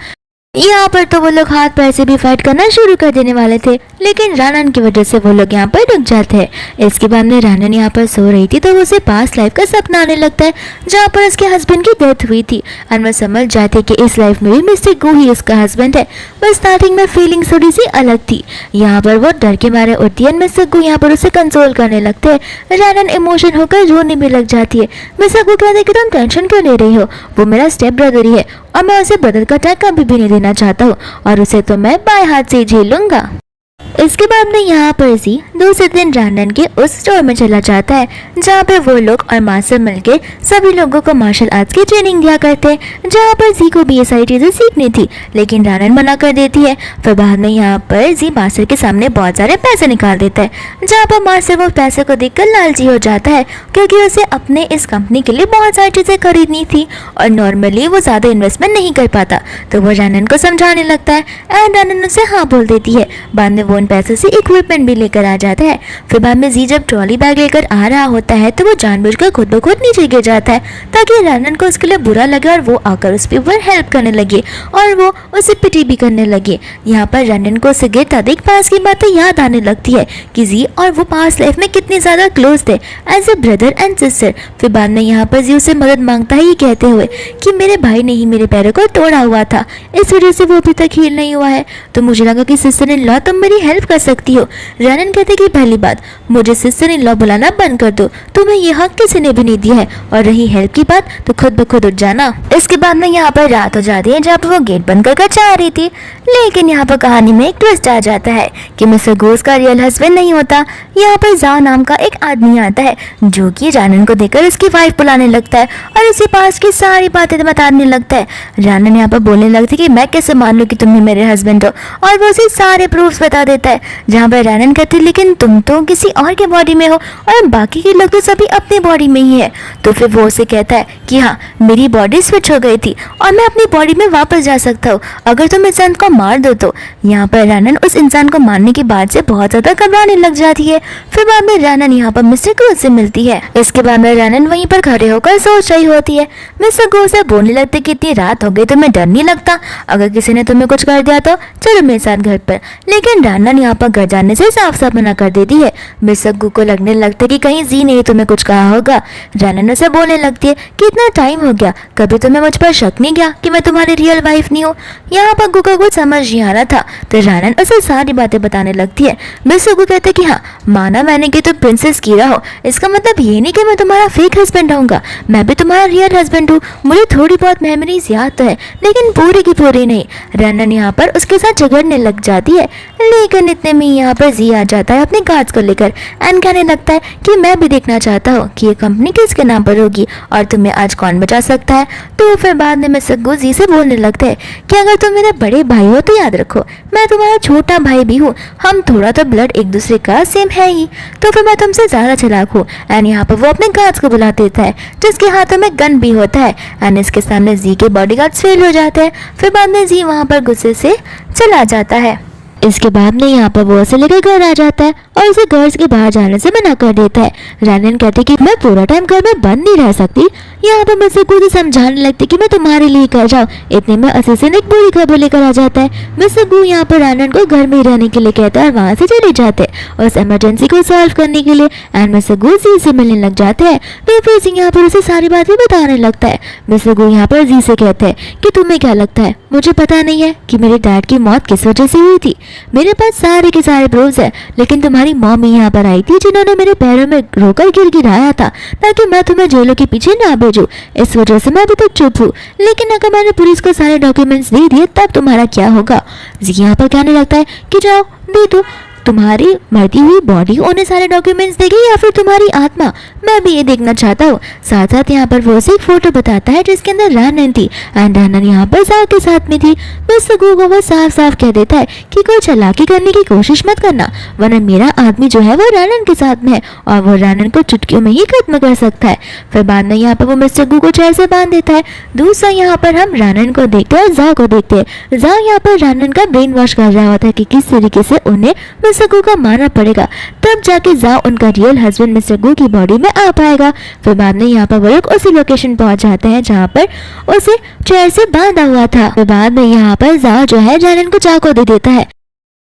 यहाँ पर तो वो लोग हाथ पैर से भी फाइट करना शुरू कर देने वाले थे, लेकिन रानन की वजह से वो लोग यहाँ पर रुक जाते हैं। इसके बाद में रानन यहाँ पर सो रही थी, तो उसे पास्ट लाइफ का सपना आने लगता है, जहाँ पर उसके हस्बैंड की डेथ हुई थी। और मैं समझ जाती कि इस लाइफ में भी मिस्टर गो ही उसका हस्बैंड है। बस स्टार्टिंग में फीलिंग थोड़ी सी अलग थी। यहाँ पर वो डर के मारे उठती है, मिस्टर गो यहाँ पर उसे कंसोल करने लगते हैं। रानन इमोशन होकर रोने भी लग जाती है। मिस्टर गो कहते हैं कि तुम टेंशन क्यों ले रही हो, वो मेरा स्टेप ब्रदर ही है और मैं उसे ब्रदर का टैग कभी भी नहीं देना चाहता हूँ, और उसे तो मैं बाएं हाथ से झेल लूंगा। इसके बाद में यहाँ पर जी दूसरे दिन रानन के उस स्टोर में चला जाता है, जहाँ पे वो लोग और मास्टर मिलकर सभी लोगों को मार्शल आर्ट्स की ट्रेनिंग दिया करते हैं, जहाँ पर जी को भी ये सारी चीजें सीखनी थी, लेकिन रानन मना कर देती है। फिर बाद में यहाँ पर जी मास्टर के सामने बहुत सारे पैसे निकाल देता है, जहाँ पर मास्टर वो पैसे को देखकर लालची हो जाता है, क्योंकि उसे अपने इस कंपनी के लिए बहुत सारी चीजें खरीदनी थी और नॉर्मली वो ज्यादा इन्वेस्टमेंट नहीं कर पाता। तो वो रानन को समझाने लगता है एंड रानन उसे हाँ बोल देती है। बाद में वो उन पैसे से इक्विपमेंट भी लेकर आ जाता है। फिर बाद में जी जब ट्रॉली बैग लेकर आ रहा होता है, तो वो जानबूझकर खुद ब खुद नीचे गिर जाता है, ताकि रानन को उसके लिए बुरा लगे और वो आकर उस पर हेल्प करने लगे और वो उसे पिटी भी करने लगे। यहाँ पर रानन को उसे गिरता देख पास की बातें याद आने लगती है कि जी और वो पास लाइफ में कितने ज्यादा क्लोज थे as a brother and sister. फिर बाद में यहाँ पर जी उसे मदद मांगता है, ये कहते हुए कि मेरे भाई ने ही मेरे पैरों को तोड़ा हुआ था, इस वजह से वो अभी तक हील नहीं हुआ है, तो मुझे लगा कि सिस्टर इन लॉ तुम मेरी हेल्प कर सकती हो। रानन कहते कि पहली बात, मुझे सिस्टर इन लॉ बुलाना बंद कर दो, तुम्हें ये हक किसी ने भी नहीं दिया है, और रही हेल्प की बात तो खुद ब खुद उठ जाना। इसके बाद में यहाँ पर रात हो जाती है जहाँ पर वो गेट बंद कर चाह रही थी, लेकिन यहाँ पर कहानी में एक ट्विस्ट आ जाता है कि मिस्टर गोस का रियल हस्बैंड नहीं होता। यहाँ पर जाओ नाम का एक आदमी आता है जो कि रानन को देखकर उसकी वाइफ बुलाने लगता है और उसी पास की सारी बातें बताने लगता है। रानन यहाँ पर बोलने लगती है कि मैं कैसे मान लूं कि तुम ही मेरे हस्बैंड हो, और वो उसे सारे प्रूफ्स बता देता है। जहाँ पर रानन कहती है लेकिन तुम तो किसी और के बॉडी में हो और बाकी के लोग तो सभी अपनी बॉडी में ही है। तो फिर वो उसे कहता है कि हाँ, मेरी बॉडी स्विच हो गई थी और मैं अपनी बॉडी में वापस जा सकता हूँ अगर तुम इंसान को मार दो तो। यहाँ पर रानन उस इंसान को मारने के बाद से बहुत ज्यादा घबराने लग जाती है। फिर बाद में रानन यहाँ पर मिस्टर गोस से मिलती है। इसके बाद में रानन वहीं पर खड़े होकर सोच रही होती है। मिस्टर गोस से बोलने लगते कि इतनी रात हो गई तुम्हें डर नहीं लगता, अगर किसी ने तुम्हें कुछ कर दिया तो चलो मेरे साथ घर पर। लेकिन रानन यहाँ पर घर जाने से साफ साफ मना कर देती है। मिस्टर गो को लगने लगता है कि कहीं जी ने तुम्हें कुछ कहा होगा। रानन उसे बोलने लगती है कि इतना टाइम हो गया, कभी तुम्हें मुझ पर शक नहीं गया कि मैं तुम्हारी रियल वाइफ नहीं हूँ। यहाँ पर गु को कुछ समझ नहीं आ रहा था, तो रानन उसे सारी बातें बताने लगती है। मिस्टर गो कहते कि हाँ, माना मैंने कि तुम प्रिंसेस कीरा हो, इसका मतलब ये नहीं कि मैं तुम्हारा फेक हस्बैंड रहूंगा, मैं भी तुम्हारा रियल हस्बैंड हूँ। मुझे थोड़ी बहुत मेमोरीज याद तो है लेकिन पूरी की पूरी नहीं। रानन यहाँ पर उसके साथ झगड़ने लग जाती है, लेकिन इतने में यहाँ पर जी आ जाता है अपने कार्ड्स को लेकर एंड कहने लगता है कि मैं भी देखना चाहता हूँ कि ये कंपनी किसके नाम पर होगी और तुम्हें आज कौन बचा सकता है। तो फिर बाद में मिस्टर गो जी से बोलने लगते हैं कि अगर तुम मेरे बड़े भाई हो तो याद रखो मैं तुम्हारा छोटा भाई भी हूँ, हम थोड़ा तो ब्लड एक दूसरे का सेम है ही, तो फिर मैं तुमसे ज्यादा चालाक हूँ। एंड यहाँ पर वो अपने गार्ड्स को बुला देता है जिसके हाथों में गन भी होता है एंड इसके सामने जी के बॉडीगार्ड्स फेल हो जाते हैं। फिर बाद में जी वहाँ पर गुस्से से चला जाता है। इसके बाद में यहाँ पर वो उसे लेकर घर आ जाता है और उसे घर के बाहर जाने से मना कर देता है। रानन कहती कि मैं पूरा टाइम घर में बंद नहीं रह सकती। यहाँ पर मिस्टर गो समझाने लगती कि मैं तुम्हारे लिए कर जाऊँ। इतने में असिस्टेंट एक बुरी खबर लेकर आ जाता है। मिस्टर गो यहाँ पर रानन को घर में रहने के लिए कहता है और वहाँ से चले जाते हैं उस इमरजेंसी को सॉल्व करने के लिए। एंड मिस्टर गो जी से मिलने लग जाते हैं। तो फिर सिंह यहाँ पर उसे सारी बातें बताने लगता है। मिस्टर गो यहाँ पर जी से कहते हैं कि तुम्हें क्या लगता है, मुझे पता नहीं है कि मेरे डैड की मौत किस वजह से हुई थी। मेरे पास सारे के सारे प्रूफ्स है, लेकिन तुम्हारी मॉम ही यहाँ पर आई थी जिन्होंने मेरे पैरों में रोकर गिराया था ताकि मैं तुम्हें जेलों के पीछे ना भेजूं। इस वजह से मैं अभी तक चुप हूँ, लेकिन अगर मैंने पुलिस को सारे डॉक्यूमेंट्स दे दिए तब तुम्हारा क्या होगा। जी यहाँ पर कहने लगता है कि जाओ दे दो, तुम्हारी मरती हुई बॉडी उन्हें सारे डॉक्यूमेंट्स देगी या फिर तुम्हारी आत्मा, मैं भी ये देखना चाहता हूँ। साथ साथ यहाँ पर वो उसे एक फोटो बताता है जिसके अंदर रानन थी एंड रानन यहाँ पर जाओ के साथ में थी। मिस्टर गो को वो साफ साफ कह देता है कि कोई चालाकी करने की कोशिश मत करना, वरना मेरा आदमी जो है वो रानन के साथ में है और वो रानन को चुटकियों में ही खत्म कर सकता है। फिर बाद में यहाँ पर वो मिस्टर गो को चेयर से बांध देता है। दूसरा यहाँ पर हम रानन को देखते हैं और जाओ को देखते हैं। जाओ यहाँ पर रानन का ब्रेन वॉश कर रहा होता है कि किस तरीके से उन्हें मिस्टर गो को मारना पड़ेगा, तब जाके जाओ उनका रियल हस्बैंड मिस्टर गो की बॉडी में आ पाएगा। फिर बाद में यहाँ पर वो लोग उसी लोकेशन पहुंच जाते हैं जहाँ पर उसे चेयर से बांधा हुआ था। फिर बाद में यहाँ पर जाओ जो है रानन को चाकू दे देता है।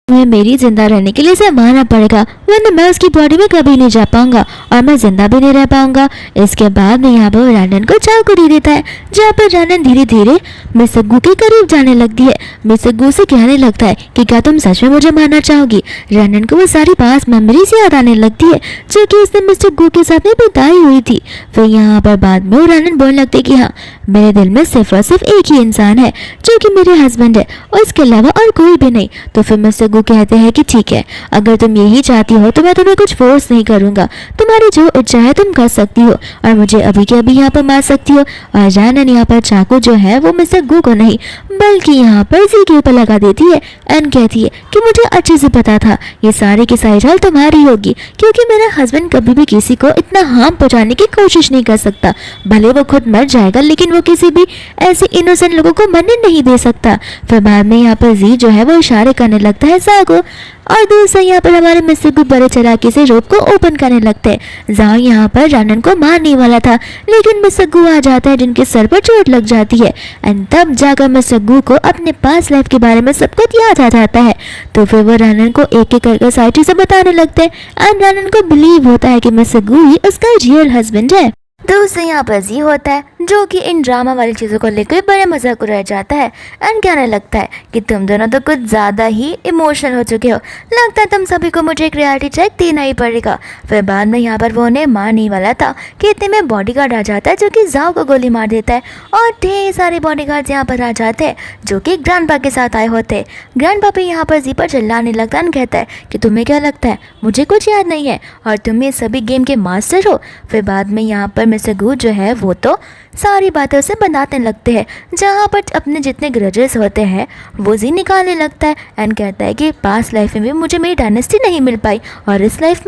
तुम्हें मेरी जिंदा रहने के लिए इसे मारना पड़ेगा, वरना मैं उसकी बॉडी में कभी नहीं जा पाऊंगा और मैं जिंदा भी नहीं रह पाऊंगा। इसके बाद में यहाँ पर रानन को चाकू दे देता है, जहाँ पर रानन धीरे धीरे मिस्टर गू के करीब जाने लगती है। मिस्टर गू से कहने लगता है कि क्या तुम सच में मुझे मारना चाहोगी। रानन को वो सारी पास मेमोरीज याद आने लगती है जो कि उसने मिस्टर गू के साथ में बिताई हुई थी। फिर यहाँ पर बाद में रानन बोलने लगती है कि हाँ, मेरे दिल में सिर्फ और सिर्फ एक ही इंसान है जो कि मेरे हस्बैंड है और इसके अलावा और कोई भी नहीं। तो फिर मिस्टर गू कहते हैं कि ठीक है, अगर तुम यही चाहती हो तो मैं तुम्हें कुछ फोर्स नहीं करूंगा, तुम्हारी जो इच्छा है तुम कर सकती हो और मुझे अभी के अभी यहाँ पर मार सकती हो। और रानन यहाँ पर चाकू जो है वो मिस्टर गू को नहीं बल्कि यहाँ पर जी के ऊपर लगा देती है एंड कहती है कि मुझे अच्छे से पता था ये सारी की सारी चाल तुम्हारी होगी, क्योंकि मेरा हस्बैंड कभी भी किसी को इतना हार्म पहुंचाने की कोशिश नहीं कर सकता। भले वो खुद मर जाएगा लेकिन वो किसी भी ऐसे इनोसेंट लोगों को मरने नहीं दे सकता। फिर बाद में यहाँ पर जी जो है वो इशारे करने लगता है जा को, और दूसरा यहाँ पर हमारे मिस्टर गू बड़े चालाकी से रोप को ओपन करने लगते हैं। जाओ यहाँ पर रानन को मारने वाला था लेकिन मिस्टर गू आ जाता है जिनके सर पर चोट लग जाती है एंड तब जाकर मिस्टर गू को अपने पास लाइफ के बारे में सब कुछ याद आ जाता है। तो फिर वो रानन को एक एक करके सारी चीजें बताने लगते हैं एंड रानन को बिलीव होता है कि मिस्टर गू ही उसका रियल हस्बैंड है। तो उससे यहाँ पर जी होता है जो कि इन ड्रामा वाली चीज़ों को लेकर बड़े मजाक उड़ाया जाता है एंड कहने लगता है कि तुम दोनों तो कुछ ज़्यादा ही इमोशनल हो चुके हो, लगता है तुम सभी को मुझे एक रियलिटी चेक देना ही पड़ेगा। फिर बाद में यहाँ पर वो उन्हें मारने वाला था कि इतने में बॉडीगार्ड आ जाता है जो कि जाओ को गोली मार देता है और ढेर सारे बॉडीगार्ड्स यहाँ पर आ जाते हैं जो कि ग्रैंडपा के साथ आए होते हैं। ग्रैंडपा भी यहाँ पर जी पर चिल्लाने लगता है, कहता है कि तुम्हें क्या लगता है मुझे कुछ याद नहीं है और तुम ये सभी गेम के मास्टर हो। फिर बाद में यहाँ पर मिस्टर गू जो है वो तो सारी बातें उसे बताने लगते हैं, जहाँ पर अपने जितने ग्रजेस होते हैं वो जी निकालने लगता है एंड कहता है कि पास्ट लाइफ में भी मुझे मेरी डायनेस्टी नहीं मिल पाई और इस लाइफ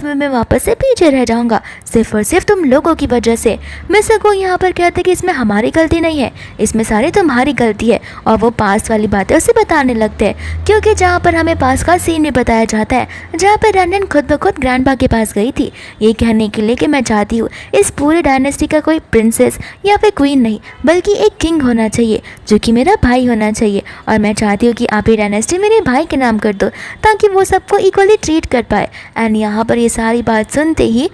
में मैं वापस से पीछे रह जाऊँगा सिर्फ और सिर्फ तुम लोगों की वजह से। मिस्टर गू यहाँ पर कहते हैं कि इसमें हमारी गलती नहीं है, इसमें सारी तुम्हारी गलती है। और वो पास्ट वाली बातें उसे बताने लगते हैं क्योंकि जहाँ पर हमें पास्ट का सीन भी बताया जाता है जहाँ पर रंजन खुद ब खुद ग्रैंडपा के पास गई थी ये कहने के लिए कि मैं चाहती हूँ इस पूरे डायनेस्टी का कोई प्रिंसेस या फिर क्वीन नहीं बल्कि एक किंग होना चाहिए जो कि मेरा भाई होना चाहिए और मैं चाहती हूँ कि आप ये डायनेस्टी मेरे भाई के नाम कर दो ताकि वो सबको इक्वली ट्रीट कर पाए। एंड यहाँ पर ये सारी बात सुनते ही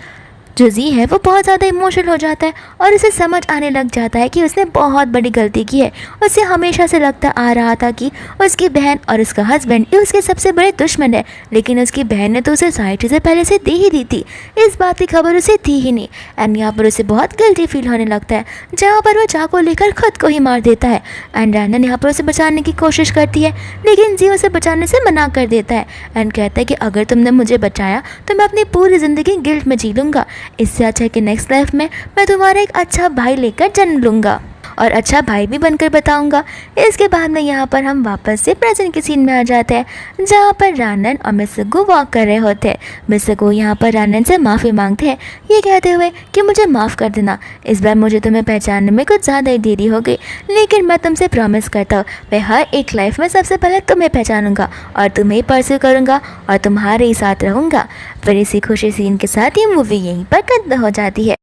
जो जी है वो बहुत ज़्यादा इमोशनल हो जाता है और उसे समझ आने लग जाता है कि उसने बहुत बड़ी गलती की है। उसे हमेशा से लगता आ रहा था कि उसकी बहन और उसका हस्बैंड ये उसके सबसे बड़े दुश्मन है, लेकिन उसकी बहन ने तो उसे सारी चीज़ें पहले से दे ही दी थी, इस बात की खबर उसे थी ही नहीं। एंड यहाँ पर उसे बहुत गिल्टी फील होने लगता है जहाँ पर वो चाकू लेकर खुद को ही मार देता है। एंड रैनन यहाँ पर उसे बचाने की कोशिश करती है लेकिन जी उसे बचाने से मना कर देता है एंड कहता है कि अगर तुमने मुझे बचाया तो मैं अपनी पूरी ज़िंदगी गिल्ट में जी लूँगा, इससे अच्छा है कि नेक्स्ट लाइफ में मैं तुम्हारा एक अच्छा भाई लेकर जन्म लूँगा और अच्छा भाई भी बनकर बताऊंगा। इसके बाद में यहाँ पर हम वापस से प्रेजेंट के सीन में आ जाते हैं जहाँ पर रानन और मिस्टर गू वॉक कर रहे होते हैं। मिस्टर गू यहाँ पर रानन से माफ़ी मांगते हैं ये कहते हुए कि मुझे माफ़ कर देना, इस बार मुझे तुम्हें पहचानने में कुछ ज़्यादा ही देरी हो गई, लेकिन मैं तुमसे प्रॉमिस करता हूँ मैं हर एक लाइफ में सबसे पहले तुम्हें पहचानूंगा और तुम्हें ही परस्यू करूँगा और तुम्हारे ही साथ रहूँगा। फिर इसी खुशी सीन के साथ ये मूवी यहीं पर खत्म हो जाती है।